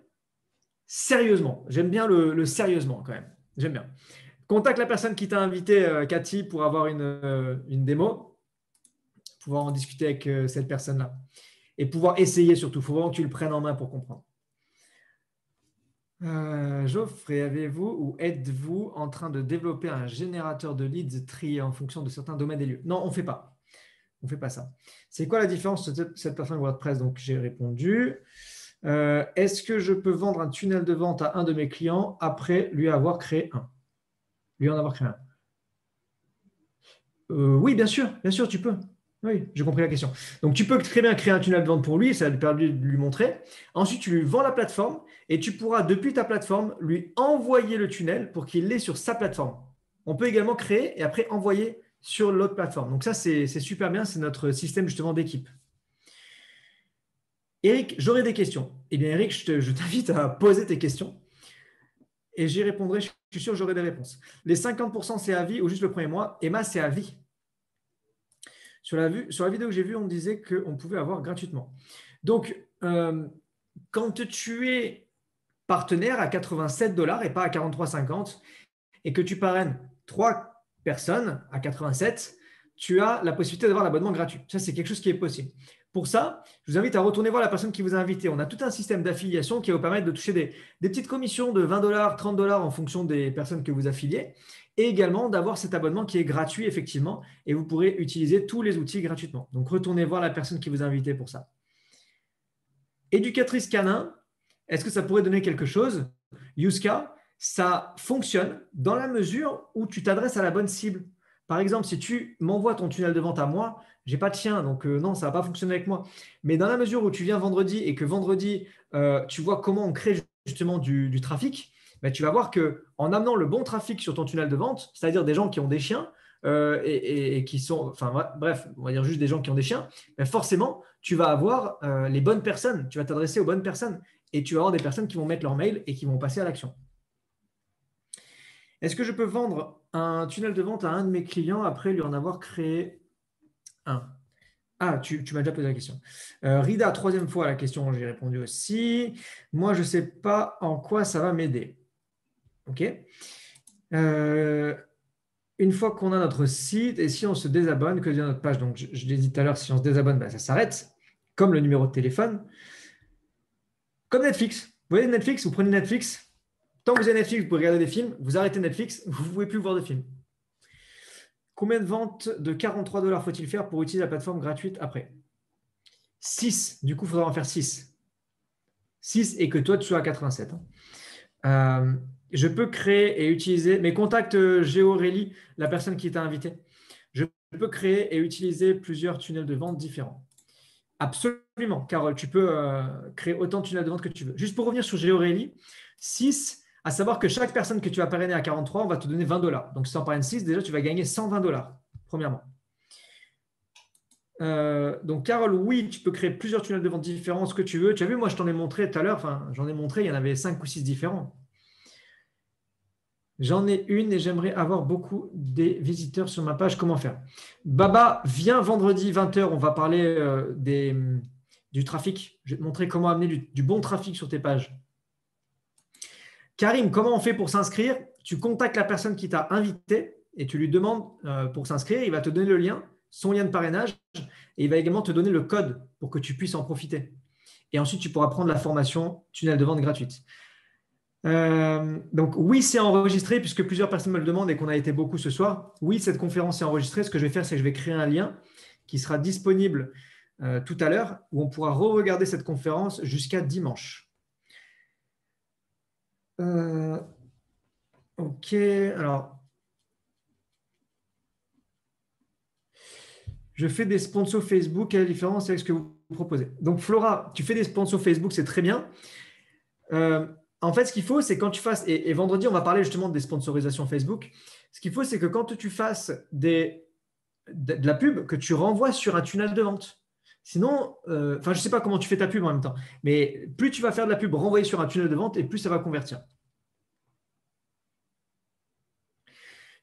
Sérieusement, j'aime bien le sérieusement quand même. J'aime bien. Contacte la personne qui t'a invité, Cathy, pour avoir une démo, pouvoir en discuter avec cette personne-là et pouvoir essayer surtout. Il faut vraiment que tu le prennes en main pour comprendre. Geoffrey, avez-vous ou êtes-vous en train de développer un générateur de leads trié en fonction de certains domaines et lieux? Non, on ne fait pas. On ne fait pas ça. C'est quoi la différence de cette plateforme WordPress? Donc, j'ai répondu. Est-ce que je peux vendre un tunnel de vente à un de mes clients après lui en avoir créé un? Oui, bien sûr, tu peux. Oui, j'ai compris la question. Donc, tu peux très bien créer un tunnel de vente pour lui, ça va lui permettre de lui montrer. Ensuite, tu lui vends la plateforme et tu pourras, depuis ta plateforme, lui envoyer le tunnel pour qu'il l'ait sur sa plateforme. On peut également créer et après envoyer sur l'autre plateforme. Donc, ça, c'est super bien. C'est notre système justement d'équipe. Eric, j'aurais des questions. Eh bien, Eric, je t'invite à poser tes questions et j'y répondrai. Je suis sûr que j'aurai des réponses. Les 50%, c'est à vie ou juste le premier mois. Emma, c'est à vie. Sur la vidéo que j'ai vue, on disait qu'on pouvait avoir gratuitement. Donc, quand tu es partenaire à 87 $ et pas à 43,50 et que tu parraines 3 personnes à 87, tu as la possibilité d'avoir l'abonnement gratuit. Ça, c'est quelque chose qui est possible. Pour ça, je vous invite à retourner voir la personne qui vous a invité. On a tout un système d'affiliation qui va vous permettre de toucher des petites commissions de 20 $, 30 $ en fonction des personnes que vous affiliez et également d'avoir cet abonnement qui est gratuit, effectivement, et vous pourrez utiliser tous les outils gratuitement. Donc, retournez voir la personne qui vous a invité pour ça. Éducatrice canin, est-ce que ça pourrait donner quelque chose? Yuska, ça fonctionne dans la mesure où tu t'adresses à la bonne cible. Par exemple, si tu m'envoies ton tunnel de vente à moi, je n'ai pas de chien, donc non, ça ne va pas fonctionner avec moi. Mais dans la mesure où tu viens vendredi et que vendredi, tu vois comment on crée justement du trafic, ben, tu vas voir qu'en amenant le bon trafic sur ton tunnel de vente, c'est-à-dire des gens qui ont des chiens et qui sont, enfin bref, on va dire juste des gens qui ont des chiens, ben forcément, tu vas avoir les bonnes personnes, tu vas t'adresser aux bonnes personnes et tu vas avoir des personnes qui vont mettre leur mail et qui vont passer à l'action. Est-ce que je peux vendre un tunnel de vente à un de mes clients après lui en avoir créé un? Ah, tu m'as déjà posé la question. Rida, troisième fois la question, j'ai répondu aussi. Moi, je ne sais pas en quoi ça va m'aider. OK. Une fois qu'on a notre site et si on se désabonne, que devient notre page? Donc, je l'ai dit tout à l'heure, si on se désabonne, ben, ça s'arrête, comme le numéro de téléphone. Comme Netflix. Vous voyez Netflix, vous prenez Netflix. Tant que vous avez Netflix, vous pouvez regarder des films. Vous arrêtez Netflix, vous ne pouvez plus voir de films. Combien de ventes de 43 $ faut-il faire pour utiliser la plateforme gratuite après? 6. Du coup, il faudra en faire 6. 6 et que toi, tu sois à 87. Je peux créer et utiliser, mais contacte Géorélie, la personne qui t'a invité. Je peux créer et utiliser plusieurs tunnels de vente différents. Absolument, Carole, tu peux créer autant de tunnels de vente que tu veux. Juste pour revenir sur Géorélie, 6, à savoir que chaque personne que tu vas parrainer à 43, on va te donner 20 $. Donc, si tu en parraines 6, déjà, tu vas gagner 120 $, premièrement. Donc, Carole, oui, tu peux créer plusieurs tunnels de vente différents, ce que tu veux. Tu as vu, moi, je t'en ai montré tout à l'heure, enfin, j'en ai montré, il y en avait 5 ou 6 différents. J'en ai une et j'aimerais avoir beaucoup des visiteurs sur ma page. Comment faire? Baba, viens vendredi 20h, on va parler du trafic. Je vais te montrer comment amener du bon trafic sur tes pages. Karim, comment on fait pour s'inscrire? Tu contactes la personne qui t'a invité et tu lui demandes pour s'inscrire. Il va te donner le lien, son lien de parrainage, et il va également te donner le code pour que tu puisses en profiter. Et ensuite, tu pourras prendre la formation tunnel de vente gratuite. Donc oui, c'est enregistré puisque plusieurs personnes me le demandent et qu'on a été beaucoup ce soir. Oui, cette conférence est enregistrée. Ce que je vais faire, c'est que je vais créer un lien qui sera disponible tout à l'heure où on pourra re-regarder cette conférence jusqu'à dimanche. Ok, alors je fais des sponsors Facebook. Quelle est la différence avec ce que vous proposez? Donc Flora, tu fais des sponsors Facebook, c'est très bien. En fait, ce qu'il faut, c'est quand tu fasses, et vendredi, on va parler justement des sponsorisations Facebook. Ce qu'il faut, c'est que quand tu fasses de la pub, que tu renvoies sur un tunnel de vente. Sinon, je ne sais pas comment tu fais ta pub en même temps, mais plus tu vas faire de la pub renvoyée sur un tunnel de vente, et plus ça va convertir.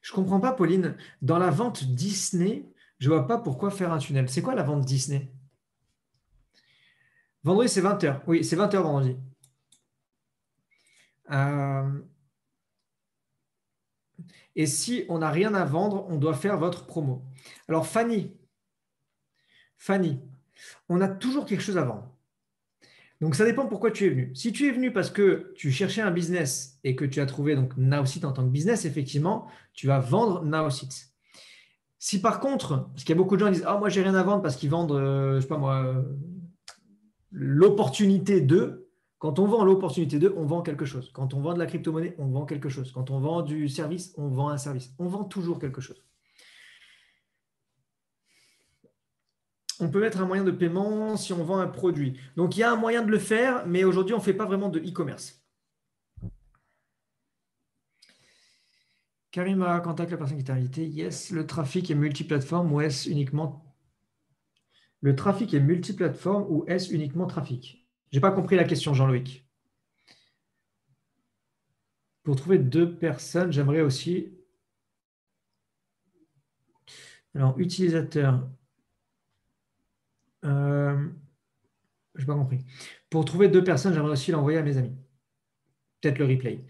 Je ne comprends pas, Pauline. Dans la vente Disney, je ne vois pas pourquoi faire un tunnel. C'est quoi la vente Disney? Vendredi, c'est 20h. Oui, c'est 20h vendredi. Et si on n'a rien à vendre, on doit faire votre promo. Alors, Fanny, on a toujours quelque chose à vendre. Donc, ça dépend pourquoi tu es venu. Si tu es venu parce que tu cherchais un business et que tu as trouvé donc Nowsite en tant que business, effectivement, tu vas vendre Nowsite. Si par contre, parce qu'il y a beaucoup de gens qui disent « Ah, moi, j'ai rien à vendre parce qu'ils vendent, je ne sais pas moi, l'opportunité de… » Quand on vend l'opportunité de, on vend quelque chose. Quand on vend de la crypto-monnaie, on vend quelque chose. Quand on vend du service, on vend un service. On vend toujours quelque chose. on peut mettre un moyen de paiement si on vend un produit. Donc, il y a un moyen de le faire, mais aujourd'hui, on ne fait pas vraiment de e-commerce. Karima contacte la personne qui t'a invité. Yes, le trafic est multiplateforme ou est-ce uniquement… Le trafic est multiplateforme ou est-ce uniquement trafic? Je n'ai pas compris la question, Jean-Loïc. Pour trouver 2 personnes, j'aimerais aussi… Alors, utilisateur… je n'ai pas compris. Pour trouver 2 personnes, j'aimerais aussi l'envoyer à mes amis. Peut-être le replay.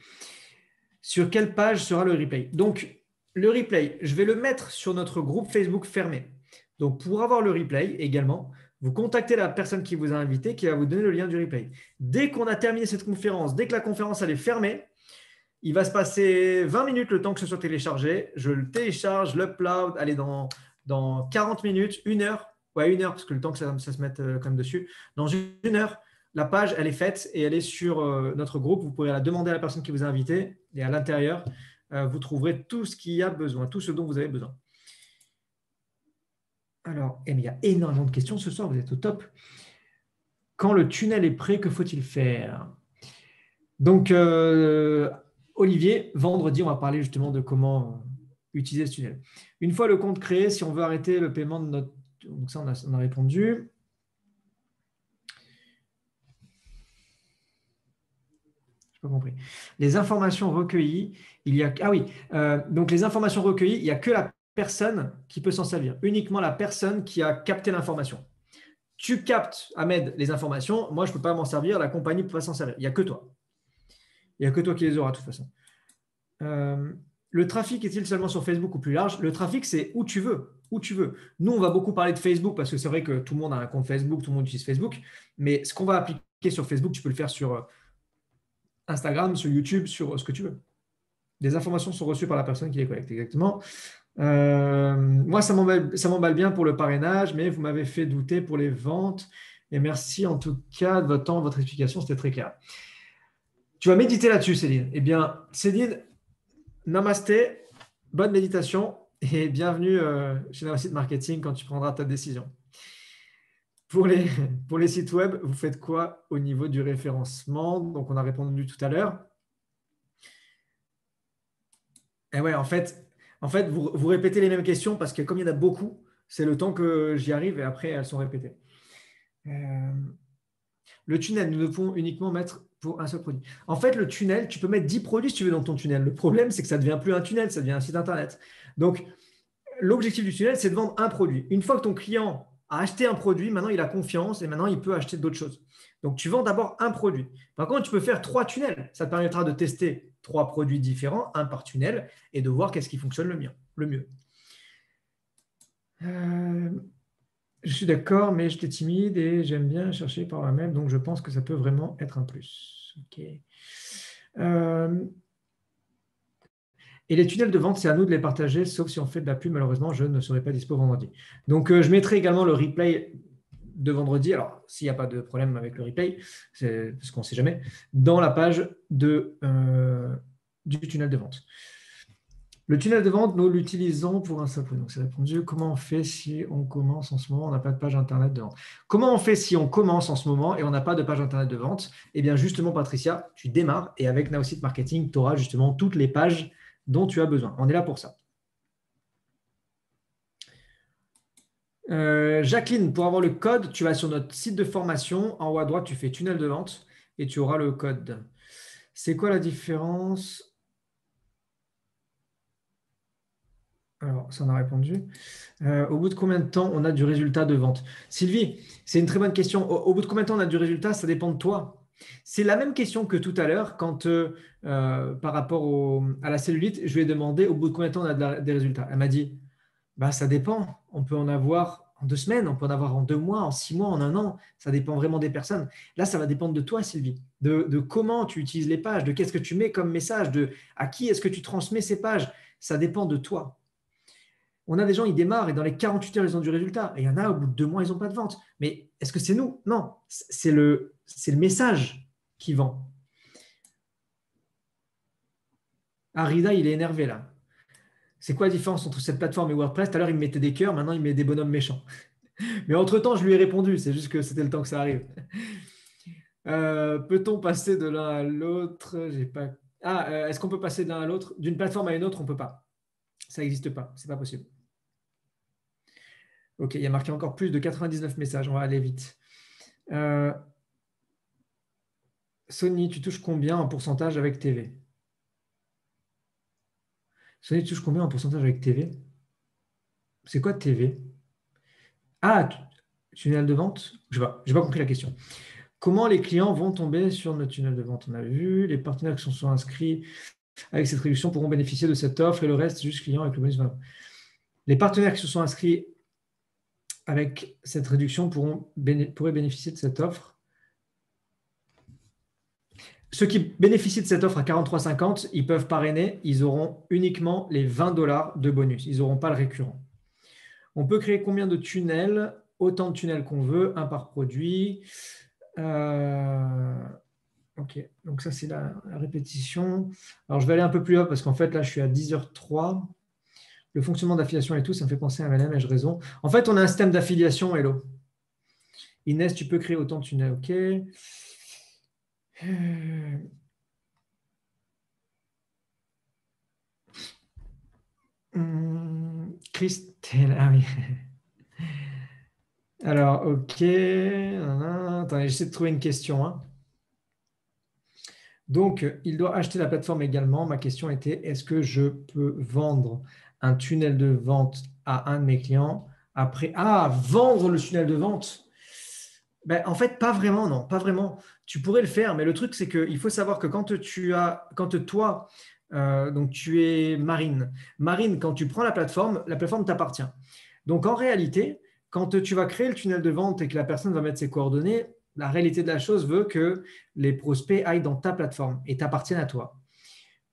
Sur quelle page sera le replay? Donc, le replay, je vais le mettre sur notre groupe Facebook fermé. Donc, pour avoir le replay également, vous contactez la personne qui vous a invité, qui va vous donner le lien du replay. Dès qu'on a terminé cette conférence, dès que la conférence elle est fermée, il va se passer 20 minutes le temps que ce soit téléchargé. Je le télécharge, l'upload, allez, dans 40 minutes, 1 heure. Ouais, 1 heure, parce que le temps que ça se mette quand même dessus. Dans 1 heure, la page, elle est faite et elle est sur notre groupe. Vous pourrez la demander à la personne qui vous a invité. Et à l'intérieur, vous trouverez tout ce qu'il y a besoin, tout ce dont vous avez besoin. Alors, il y a énormément de questions ce soir. Vous êtes au top. Quand le tunnel est prêt, que faut-il faire? Donc, Olivier, vendredi, on va parler justement de comment utiliser ce tunnel. Une fois le compte créé, si on veut arrêter le paiement de notre… Donc ça, on a répondu. Je n'ai pas compris. Les informations recueillies, il y a… Ah oui, donc les informations recueillies, il n'y a que la personne qui peut s'en servir. Uniquement la personne qui a capté l'information. Tu captes, Ahmed, les informations. Moi, je ne peux pas m'en servir. La compagnie ne peut pas s'en servir. Il n'y a que toi. Il n'y a que toi qui les auras de toute façon. Le trafic est-il seulement sur Facebook ou plus large? Le trafic, c'est où tu veux. Où tu veux. Nous, on va beaucoup parler de Facebook parce que c'est vrai que tout le monde a un compte Facebook, tout le monde utilise Facebook. Mais ce qu'on va appliquer sur Facebook, tu peux le faire sur Instagram, sur YouTube, sur ce que tu veux. Les informations sont reçues par la personne qui les collecte. Exactement. Moi, ça m'emballe bien pour le parrainage, mais vous m'avez fait douter pour les ventes. Et merci en tout cas de votre temps, votre explication, c'était très clair. Tu vas méditer là-dessus, Céline. Eh bien, Céline, namasté, bonne méditation et bienvenue chez Namaste Marketing quand tu prendras ta décision. Pour les sites web, vous faites quoi au niveau du référencement? Donc, on a répondu tout à l'heure. Et ouais, en fait vous répétez les mêmes questions parce que comme il y en a beaucoup, c'est le temps que j'y arrive et après, elles sont répétées. Le tunnel, nous devons uniquement mettre pour un seul produit. En fait, le tunnel, tu peux mettre 10 produits si tu veux dans ton tunnel. Le problème, c'est que ça ne devient plus un tunnel, ça devient un site Internet. Donc, l'objectif du tunnel, c'est de vendre un produit. Une fois que ton client a acheté un produit, maintenant, il a confiance et maintenant, il peut acheter d'autres choses. Donc, tu vends d'abord un produit. Par contre, tu peux faire 3 tunnels. Ça te permettra de tester 3 produits différents, un par tunnel, et de voir qu'est-ce qui fonctionne le mieux. Je suis d'accord, mais j'étais timide et j'aime bien chercher par moi-même, donc je pense que ça peut vraiment être un plus. Ok. Et les tunnels de vente, c'est à nous de les partager, sauf si on fait de la pub. Malheureusement, je ne serai pas dispo vendredi. Donc, je mettrai également le replay de vendredi. Alors, s'il n'y a pas de problème avec le replay, parce qu'on ne sait jamais, dans la page du tunnel de vente. Le tunnel de vente, nous l'utilisons pour un simple. Donc, c'est répondu. Comment on fait si on commence en ce moment, on n'a pas de page Internet de vente? Comment on fait si on commence en ce moment et on n'a pas de page Internet de vente? Eh bien, justement, Patricia, tu démarres et avec Nowsite Marketing, tu auras justement toutes les pages dont tu as besoin. On est là pour ça. Jacqueline, pour avoir le code, tu vas sur notre site de formation. En haut à droite, tu fais tunnel de vente et tu auras le code. C'est quoi la différence? Alors, ça on a répondu. Au bout de combien de temps on a du résultat de vente? Sylvie, c'est une très bonne question. Au bout de combien de temps on a du résultat? Ça dépend de toi. C'est la même question que tout à l'heure quand par rapport à la cellulite, je lui ai demandé au bout de combien de temps on a des résultats. Elle m'a dit, bah, ça dépend. On peut en avoir en 2 semaines, on peut en avoir en 2 mois, en 6 mois, en 1 an. Ça dépend vraiment des personnes. Là, ça va dépendre de toi, Sylvie, de comment tu utilises les pages, de qu'est-ce que tu mets comme message, de à qui est-ce que tu transmets ces pages. Ça dépend de toi. On a des gens, ils démarrent et dans les 48 heures, ils ont du résultat. Et il y en a, au bout de 2 mois, ils n'ont pas de vente. Mais est-ce que c'est nous? Non, c'est le message qui vend. Arida, il est énervé là. C'est quoi la différence entre cette plateforme et WordPress? Tout à l'heure, il me mettait des cœurs, maintenant, il met des bonhommes méchants. Mais entre-temps, je lui ai répondu. C'est juste que c'était le temps que ça arrive. Peut-on passer de l'un à l'autre? J'ai pas... Est-ce qu'on peut passer de l'un à l'autre? D'une plateforme à une autre, on ne peut pas. Ça n'existe pas. Ce n'est pas possible. OK, il y a marqué encore plus de 99 messages. On va aller vite. Sony, tu touches combien en pourcentage avec TV? Sony, tu touches combien en pourcentage avec TV? C'est quoi TV? Ah, tunnel de vente? Je n'ai pas compris la question. Comment les clients vont tomber sur notre tunnel de vente? On a vu, les partenaires qui sont inscrits avec cette réduction pourront bénéficier de cette offre et le reste, juste clients avec le bonus. Les partenaires qui se sont inscrits avec cette réduction pourraient bénéficier de cette offre. Ceux qui bénéficient de cette offre à 43,50, ils peuvent parrainer, ils auront uniquement les $20 de bonus. Ils n'auront pas le récurrent. On peut créer combien de tunnels? Autant de tunnels qu'on veut, un par produit. OK, donc ça, c'est la répétition. Alors, je vais aller un peu plus haut parce qu'en fait, là, je suis à 10h03. Le fonctionnement d'affiliation et tout, ça me fait penser à MLM, ai-je raison? En fait, on a un système d'affiliation, hello. Inès, tu peux créer autant de tunnels, OK. Christelle, ah oui. Alors, OK. Attendez, j'essaie de trouver une question. Hein. Donc, il doit acheter la plateforme également. Ma question était, est-ce que je peux vendre un tunnel de vente à un de mes clients après? Vendre le tunnel de vente? Ben, en fait, pas vraiment, non, pas vraiment. Tu pourrais le faire, mais le truc, c'est qu'il faut savoir que quand toi, donc tu es Marine. Marine, quand tu prends la plateforme t'appartient. Donc, en réalité, quand tu vas créer le tunnel de vente et que la personne va mettre ses coordonnées, la réalité de la chose veut que les prospects aillent dans ta plateforme et t'appartiennent à toi.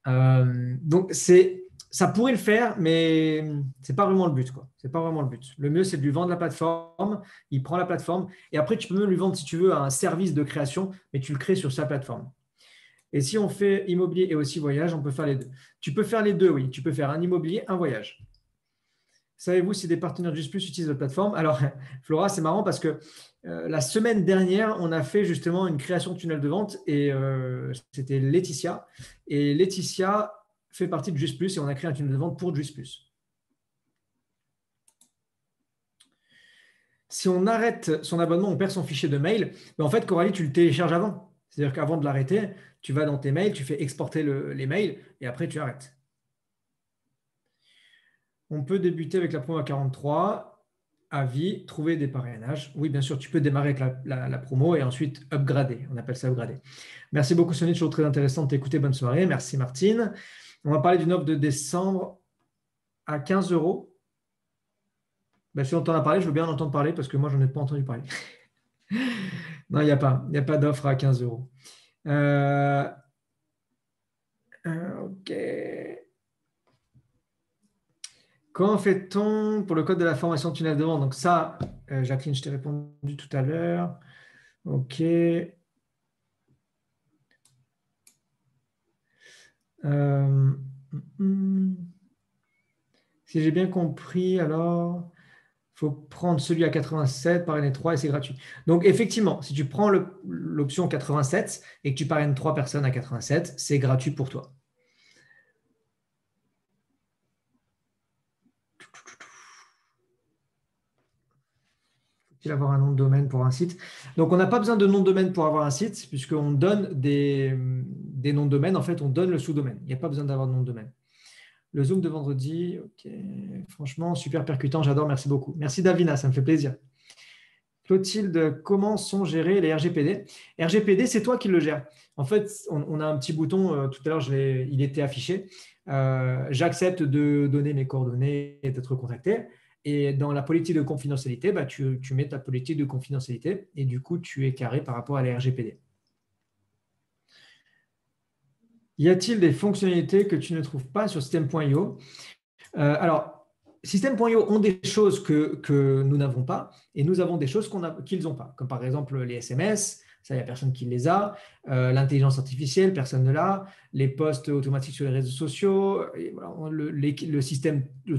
Donc, ça pourrait le faire, mais ce n'est pas vraiment le but, quoi. C'est pas vraiment le but. Le mieux, c'est de lui vendre la plateforme. Il prend la plateforme et après, tu peux même lui vendre, si tu veux, un service de création, mais tu le crées sur sa plateforme. Et si on fait immobilier et aussi voyage, on peut faire les deux. Tu peux faire les deux, oui. Tu peux faire un immobilier, un voyage. Savez-vous si des partenaires de Just Plus utilisent votre plateforme? Alors, Flora, c'est marrant parce que la semaine dernière, on a fait justement une création de tunnel de vente et c'était Laetitia. Et Laetitia fait partie de Just Plus et on a créé un tunnel de vente pour Just Plus. Si on arrête son abonnement, on perd son fichier de mail. Mais en fait, Coralie, tu le télécharges avant. C'est-à-dire qu'avant de l'arrêter, tu vas dans tes mails, tu fais exporter les mails et après, tu arrêtes. On peut débuter avec la promo à 43 à vie, trouver des parrainages. Oui, bien sûr, tu peux démarrer avec la promo et ensuite upgrader. On appelle ça upgrader. Merci beaucoup, Sonia. Toujours très intéressant de t'écouter. Bonne soirée. Merci, Martine. On va parler d'une offre de décembre à 15 €. Ben, si on t'en a parlé, je veux bien en entendre parler parce que moi, je n'en ai pas entendu parler. Non, il n'y a pas d'offre à 15 €. OK. Comment fait-on pour le code de la formation tunnel de vente? Donc ça, Jacqueline, je t'ai répondu tout à l'heure. OK. Si j'ai bien compris, alors, il faut prendre celui à 87, parrainer 3 et c'est gratuit. Donc effectivement, si tu prends l'option 87 et que tu parraines 3 personnes à 87, c'est gratuit pour toi. Faut-il avoir un nom de domaine pour un site? Donc, on n'a pas besoin de nom de domaine pour avoir un site, puisqu'on donne des noms de domaine. En fait, on donne le sous-domaine. Il n'y a pas besoin d'avoir de nom de domaine. Le Zoom de vendredi, OK. Franchement, super percutant, j'adore, merci beaucoup. Merci Davina, ça me fait plaisir. Clotilde, comment sont gérés les RGPD? RGPD, c'est toi qui le gères. En fait, on a un petit bouton, tout à l'heure, il était affiché. J'accepte de donner mes coordonnées et d'être contacté. Et dans la politique de confidentialité, bah, tu mets ta politique de confidentialité et du coup, tu es carré par rapport à la RGPD. Y a-t-il des fonctionnalités que tu ne trouves pas sur System.io? Alors, System.io ont des choses que nous n'avons pas et nous avons des choses qu'ils n'ont pas, comme par exemple les SMS, Ça, il n'y a personne qui les a. L'intelligence artificielle, personne ne l'a. Les posts automatiques sur les réseaux sociaux, et voilà,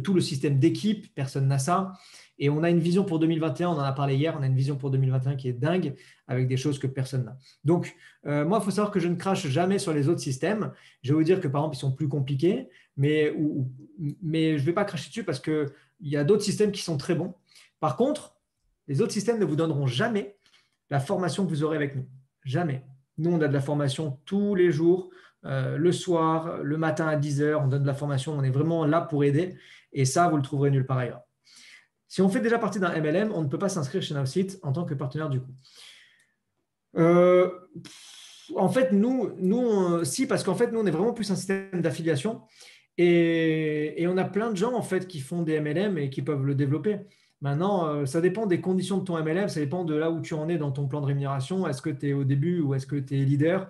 tout le système d'équipe, personne n'a ça. Et on a une vision pour 2021, on en a parlé hier, on a une vision pour 2021 qui est dingue, avec des choses que personne n'a. Donc, moi, il faut savoir que je ne crache jamais sur les autres systèmes. Je vais vous dire que, par exemple, ils sont plus compliqués, mais je ne vais pas cracher dessus parce qu'il y a d'autres systèmes qui sont très bons. Par contre, les autres systèmes ne vous donneront jamais la formation que vous aurez avec nous. Jamais. Nous, on a de la formation tous les jours, le soir, le matin à 10h, on donne de la formation, on est vraiment là pour aider. Et ça, vous le trouverez nulle part ailleurs. Si on fait déjà partie d'un MLM, on ne peut pas s'inscrire chez Nowsite en tant que partenaire du coup. En fait, si, parce qu'en fait, nous, on est vraiment plus un système d'affiliation et on a plein de gens en fait qui font des MLM et qui peuvent le développer. Maintenant, ça dépend des conditions de ton MLM, ça dépend de là où tu en es dans ton plan de rémunération. Est-ce que tu es au début ou est-ce que tu es leader?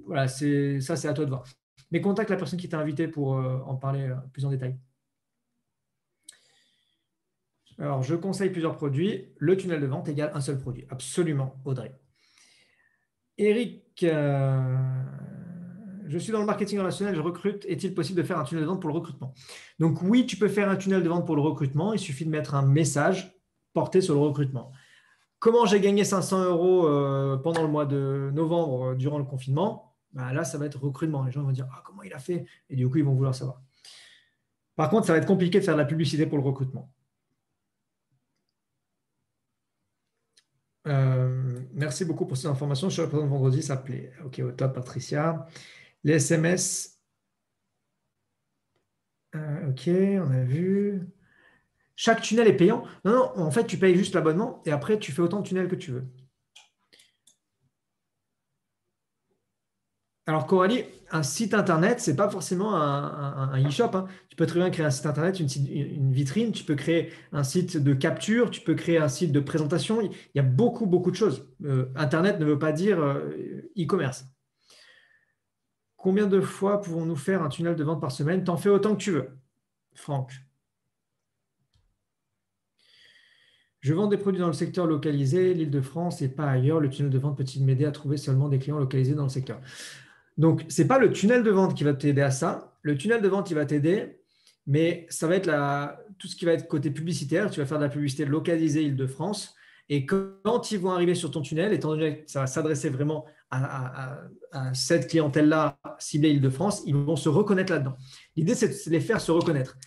Voilà, c'est à toi de voir. Mais contacte la personne qui t'a invité pour en parler plus en détail. Alors, je conseille plusieurs produits. Le tunnel de vente égale un seul produit. Absolument, Audrey. Eric, je suis dans le marketing relationnel, je recrute. Est-il possible de faire un tunnel de vente pour le recrutement? Donc oui, tu peux faire un tunnel de vente pour le recrutement. Il suffit de mettre un message porté sur le recrutement. Comment j'ai gagné 500 € pendant le mois de novembre durant le confinement? Là, ça va être recrutement. Les gens vont dire comment il a fait? Et du coup, ils vont vouloir savoir. Par contre, ça va être compliqué de faire de la publicité pour le recrutement. Merci beaucoup pour ces informations. Je suis présent vendredi, ça plaît. Ok, au top, Patricia. Les SMS. Ok, on a vu. Chaque tunnel est payant. Non, en fait, tu payes juste l'abonnement et après, tu fais autant de tunnels que tu veux. Alors, Coralie, un site internet, ce n'est pas forcément un e-shop. Hein. Tu peux très bien créer un site internet, une vitrine, tu peux créer un site de capture, tu peux créer un site de présentation. Il y a beaucoup, beaucoup de choses. Internet ne veut pas dire e-commerce. Combien de fois pouvons-nous faire un tunnel de vente par semaine? T'en fais autant que tu veux, Franck. Je vends des produits dans le secteur localisé, l'Île-de-France et pas ailleurs. Le tunnel de vente peut-il m'aider à trouver seulement des clients localisés dans le secteur? Donc, ce n'est pas le tunnel de vente qui va t'aider à ça. Le tunnel de vente, il va t'aider, mais ça va être tout ce qui va être côté publicitaire. Tu vas faire de la publicité localisée Île-de-France. Et quand ils vont arriver sur ton tunnel, étant donné que ça va s'adresser vraiment à cette clientèle-là ciblée Île-de-France, ils vont se reconnaître là-dedans. L'idée, c'est de les faire se reconnaître.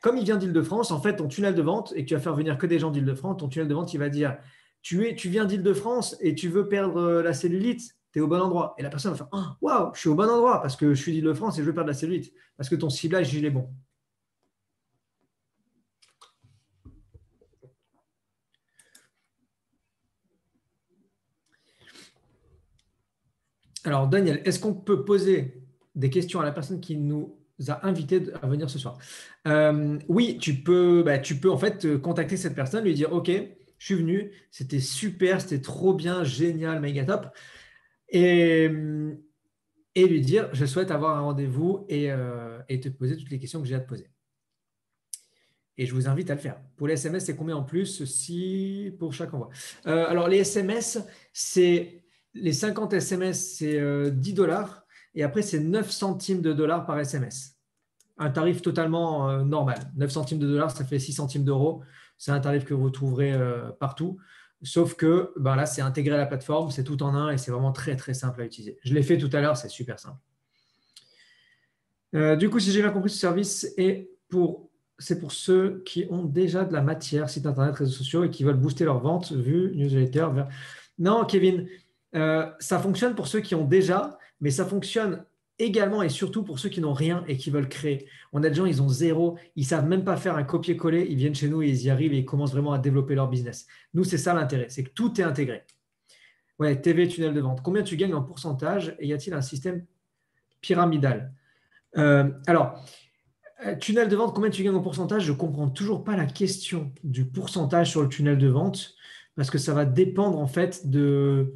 Comme il vient d'Île-de-France, en fait, ton tunnel de vente, et que tu vas faire venir que des gens d'Île-de-France, ton tunnel de vente, il va dire tu viens d'Île-de-France et tu veux perdre la cellulite, tu es au bon endroit. Et la personne va faire waouh, je suis au bon endroit parce que je suis d'Île-de-France et je veux perdre la cellulite. Parce que ton ciblage, il est bon. Alors, Daniel, est-ce qu'on peut poser des questions à la personne qui nous a invités à venir ce soir? Oui, tu peux en fait contacter cette personne, lui dire ok, je suis venu, c'était super, c'était trop bien, génial, méga top. Et lui dire je souhaite avoir un rendez-vous et te poser toutes les questions que j'ai à te poser. Et je vous invite à le faire. Pour les SMS, c'est combien en plus si pour chaque envoi? Alors, les SMS, c'est les 50 SMS, c'est 10$. Et après, c'est 9 centimes de dollars par SMS. Un tarif totalement normal. 9 centimes de dollars, ça fait 6 centimes d'euros. C'est un tarif que vous trouverez partout. Sauf que là, c'est intégré à la plateforme, c'est tout en un et c'est vraiment très, très simple à utiliser. Je l'ai fait tout à l'heure, c'est super simple. Du coup, si j'ai bien compris, ce service c'est pour ceux qui ont déjà de la matière, site internet, réseaux sociaux et qui veulent booster leur vente, vue, newsletter. Non, Kevin, ça fonctionne pour ceux qui ont déjà, mais ça fonctionne également et surtout pour ceux qui n'ont rien et qui veulent créer. On a des gens, ils ont zéro, ils ne savent même pas faire un copier-coller, ils viennent chez nous et ils y arrivent et ils commencent vraiment à développer leur business. Nous, c'est ça l'intérêt, c'est que tout est intégré. Ouais, TV, tunnel de vente. Combien tu gagnes en pourcentage et y a-t-il un système pyramidal? Alors, tunnel de vente, combien tu gagnes en pourcentage? Je ne comprends toujours pas la question du pourcentage sur le tunnel de vente parce que ça va dépendre en fait de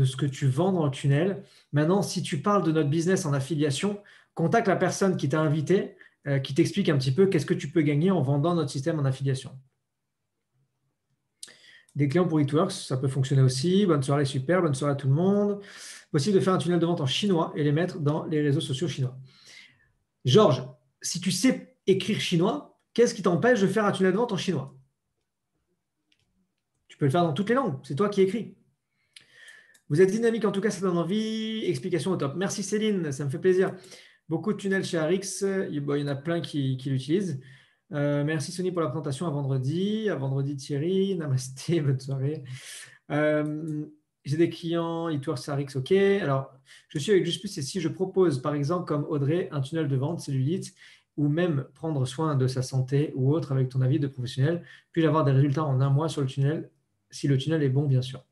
ce que tu vends dans le tunnel. Maintenant, si tu parles de notre business en affiliation, contacte la personne qui t'a invité, qui t'explique un petit peu qu'est-ce que tu peux gagner en vendant notre système en affiliation. Des clients pour It Works, ça peut fonctionner aussi. Bonne soirée, super. Bonne soirée à tout le monde. Possible de faire un tunnel de vente en chinois et les mettre dans les réseaux sociaux chinois. Georges, si tu sais écrire chinois, qu'est-ce qui t'empêche de faire un tunnel de vente en chinois? Tu peux le faire dans toutes les langues. C'est toi qui écris. Vous êtes dynamique, en tout cas, ça donne envie. Explication au top. Merci Céline, ça me fait plaisir. Beaucoup de tunnels chez Arix. Il y en a plein qui l'utilisent. Merci Sony pour la présentation à vendredi. À vendredi Thierry. Namasté, bonne soirée. J'ai des clients, It Works Arix, ok. Alors, je suis avec Just Plus et si je propose, par exemple, comme Audrey, un tunnel de vente, cellulite, ou même prendre soin de sa santé ou autre avec ton avis de professionnel, puis avoir des résultats en un mois sur le tunnel, si le tunnel est bon, bien sûr.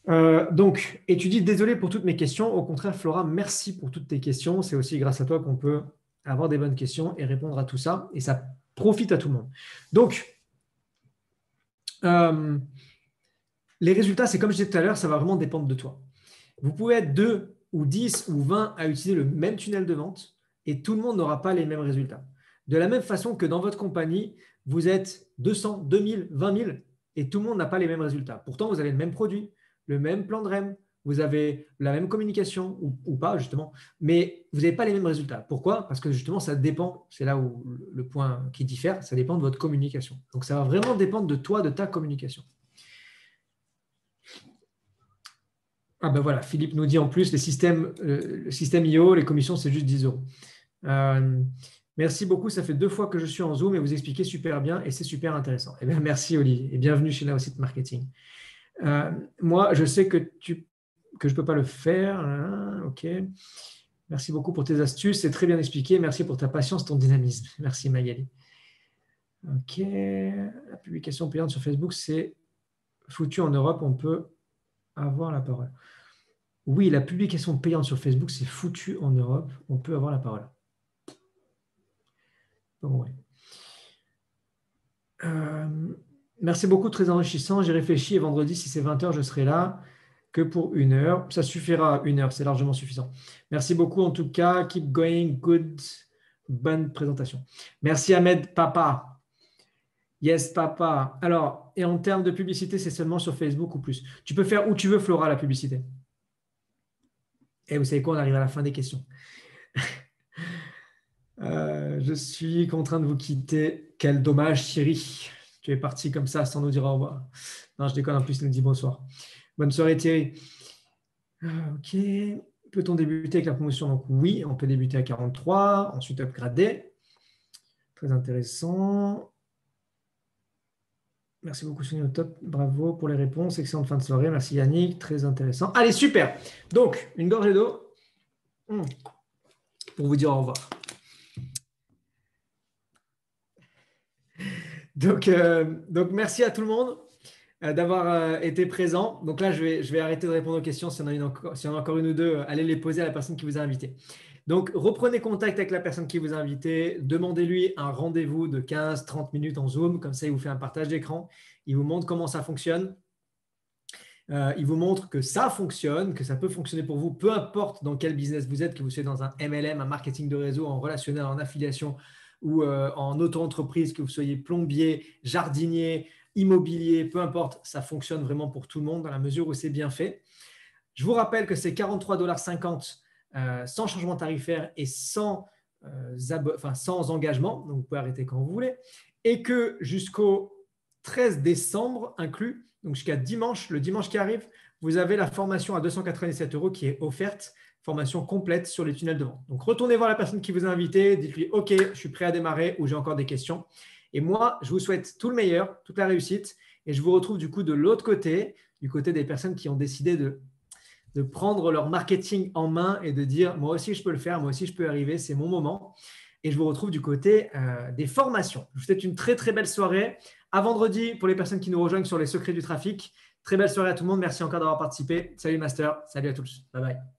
Donc, et tu dis désolé pour toutes mes questions. Au contraire, Flora, merci pour toutes tes questions. C'est aussi grâce à toi qu'on peut avoir des bonnes questions et répondre à tout ça. Et ça profite à tout le monde. Donc, les résultats, c'est comme je disais tout à l'heure, ça va vraiment dépendre de toi. Vous pouvez être 2 ou 10 ou 20 à utiliser le même tunnel de vente et tout le monde n'aura pas les mêmes résultats. De la même façon que dans votre compagnie, vous êtes 200, 2000, 20 000 et tout le monde n'a pas les mêmes résultats. Pourtant, vous avez le même produit, le même plan de REM, vous avez la même communication ou pas justement, mais vous n'avez pas les mêmes résultats. Pourquoi? Parce que justement, ça dépend, c'est là où le point qui diffère, ça dépend de votre communication. Donc, ça va vraiment dépendre de toi, de ta communication. Ah ben voilà, Philippe nous dit en plus, le système IO, les commissions, c'est juste 10 €. Merci beaucoup, ça fait 2 fois que je suis en Zoom et vous expliquez super bien et c'est super intéressant. Eh bien, merci Olivier et bienvenue chez Naosite Marketing. Moi, je sais que je ne peux pas le faire. Ok. Merci beaucoup pour tes astuces, c'est très bien expliqué. Merci pour ta patience, ton dynamisme. Merci Magali. Ok. La publication payante sur Facebook, c'est foutu en Europe, on peut avoir la parole. Oui, la publication payante sur Facebook, c'est foutu en Europe, on peut avoir la parole. Bon, ouais. Merci beaucoup, très enrichissant. J'ai réfléchi et vendredi, si c'est 20 h, je serai là que pour 1 heure. Ça suffira, 1 heure, c'est largement suffisant. Merci beaucoup en tout cas. Keep going, good, bonne présentation. Merci Ahmed, papa. Yes, papa. Alors, et en termes de publicité, c'est seulement sur Facebook ou plus? Tu peux faire où tu veux, Flora, la publicité. Et vous savez quoi, on arrive à la fin des questions. Je suis contraint de vous quitter. Quel dommage, Thierry. Tu es parti comme ça sans nous dire au revoir. Non, je déconne, en plus, il nous dit bonsoir. Bonne soirée, Thierry. Ok. Peut-on débuter avec la promotion? Donc, oui, on peut débuter à 43, ensuite upgrader. Très intéressant. Merci beaucoup, Sonia, au top. Bravo pour les réponses. Excellente fin de soirée. Merci, Yannick. Très intéressant. Allez, super. Donc, une gorgée d'eau pour vous dire au revoir. Donc, merci à tout le monde d'avoir été présent. Donc là, je vais arrêter de répondre aux questions. S'il y en a encore une ou deux, allez les poser à la personne qui vous a invité. Donc, reprenez contact avec la personne qui vous a invité. Demandez-lui un rendez-vous de 15-30 minutes en Zoom. Comme ça, il vous fait un partage d'écran. Il vous montre comment ça fonctionne. Il vous montre que ça fonctionne, que ça peut fonctionner pour vous, peu importe dans quel business vous êtes, que vous soyez dans un MLM, un marketing de réseau, en relationnel, en affiliation ou en auto-entreprise, que vous soyez plombier, jardinier, immobilier, peu importe, ça fonctionne vraiment pour tout le monde dans la mesure où c'est bien fait. Je vous rappelle que c'est 43,50 $ sans changement tarifaire et sans engagement, donc vous pouvez arrêter quand vous voulez, et que jusqu'au 13 décembre inclus, donc jusqu'à dimanche, le dimanche qui arrive, vous avez la formation à 297 € qui est offerte, formation complète sur les tunnels de vente. Donc, retournez voir la personne qui vous a invité, dites-lui « Ok, je suis prêt à démarrer » ou « J'ai encore des questions ». Et moi, je vous souhaite tout le meilleur, toute la réussite et je vous retrouve du coup de l'autre côté, du côté des personnes qui ont décidé de prendre leur marketing en main et de dire « Moi aussi, je peux le faire, moi aussi, je peux y arriver, c'est mon moment ». Et je vous retrouve du côté des formations. Je vous souhaite une très, très belle soirée. À vendredi pour les personnes qui nous rejoignent sur les secrets du trafic. Très belle soirée à tout le monde. Merci encore d'avoir participé. Salut Master. Salut à tous. Bye bye.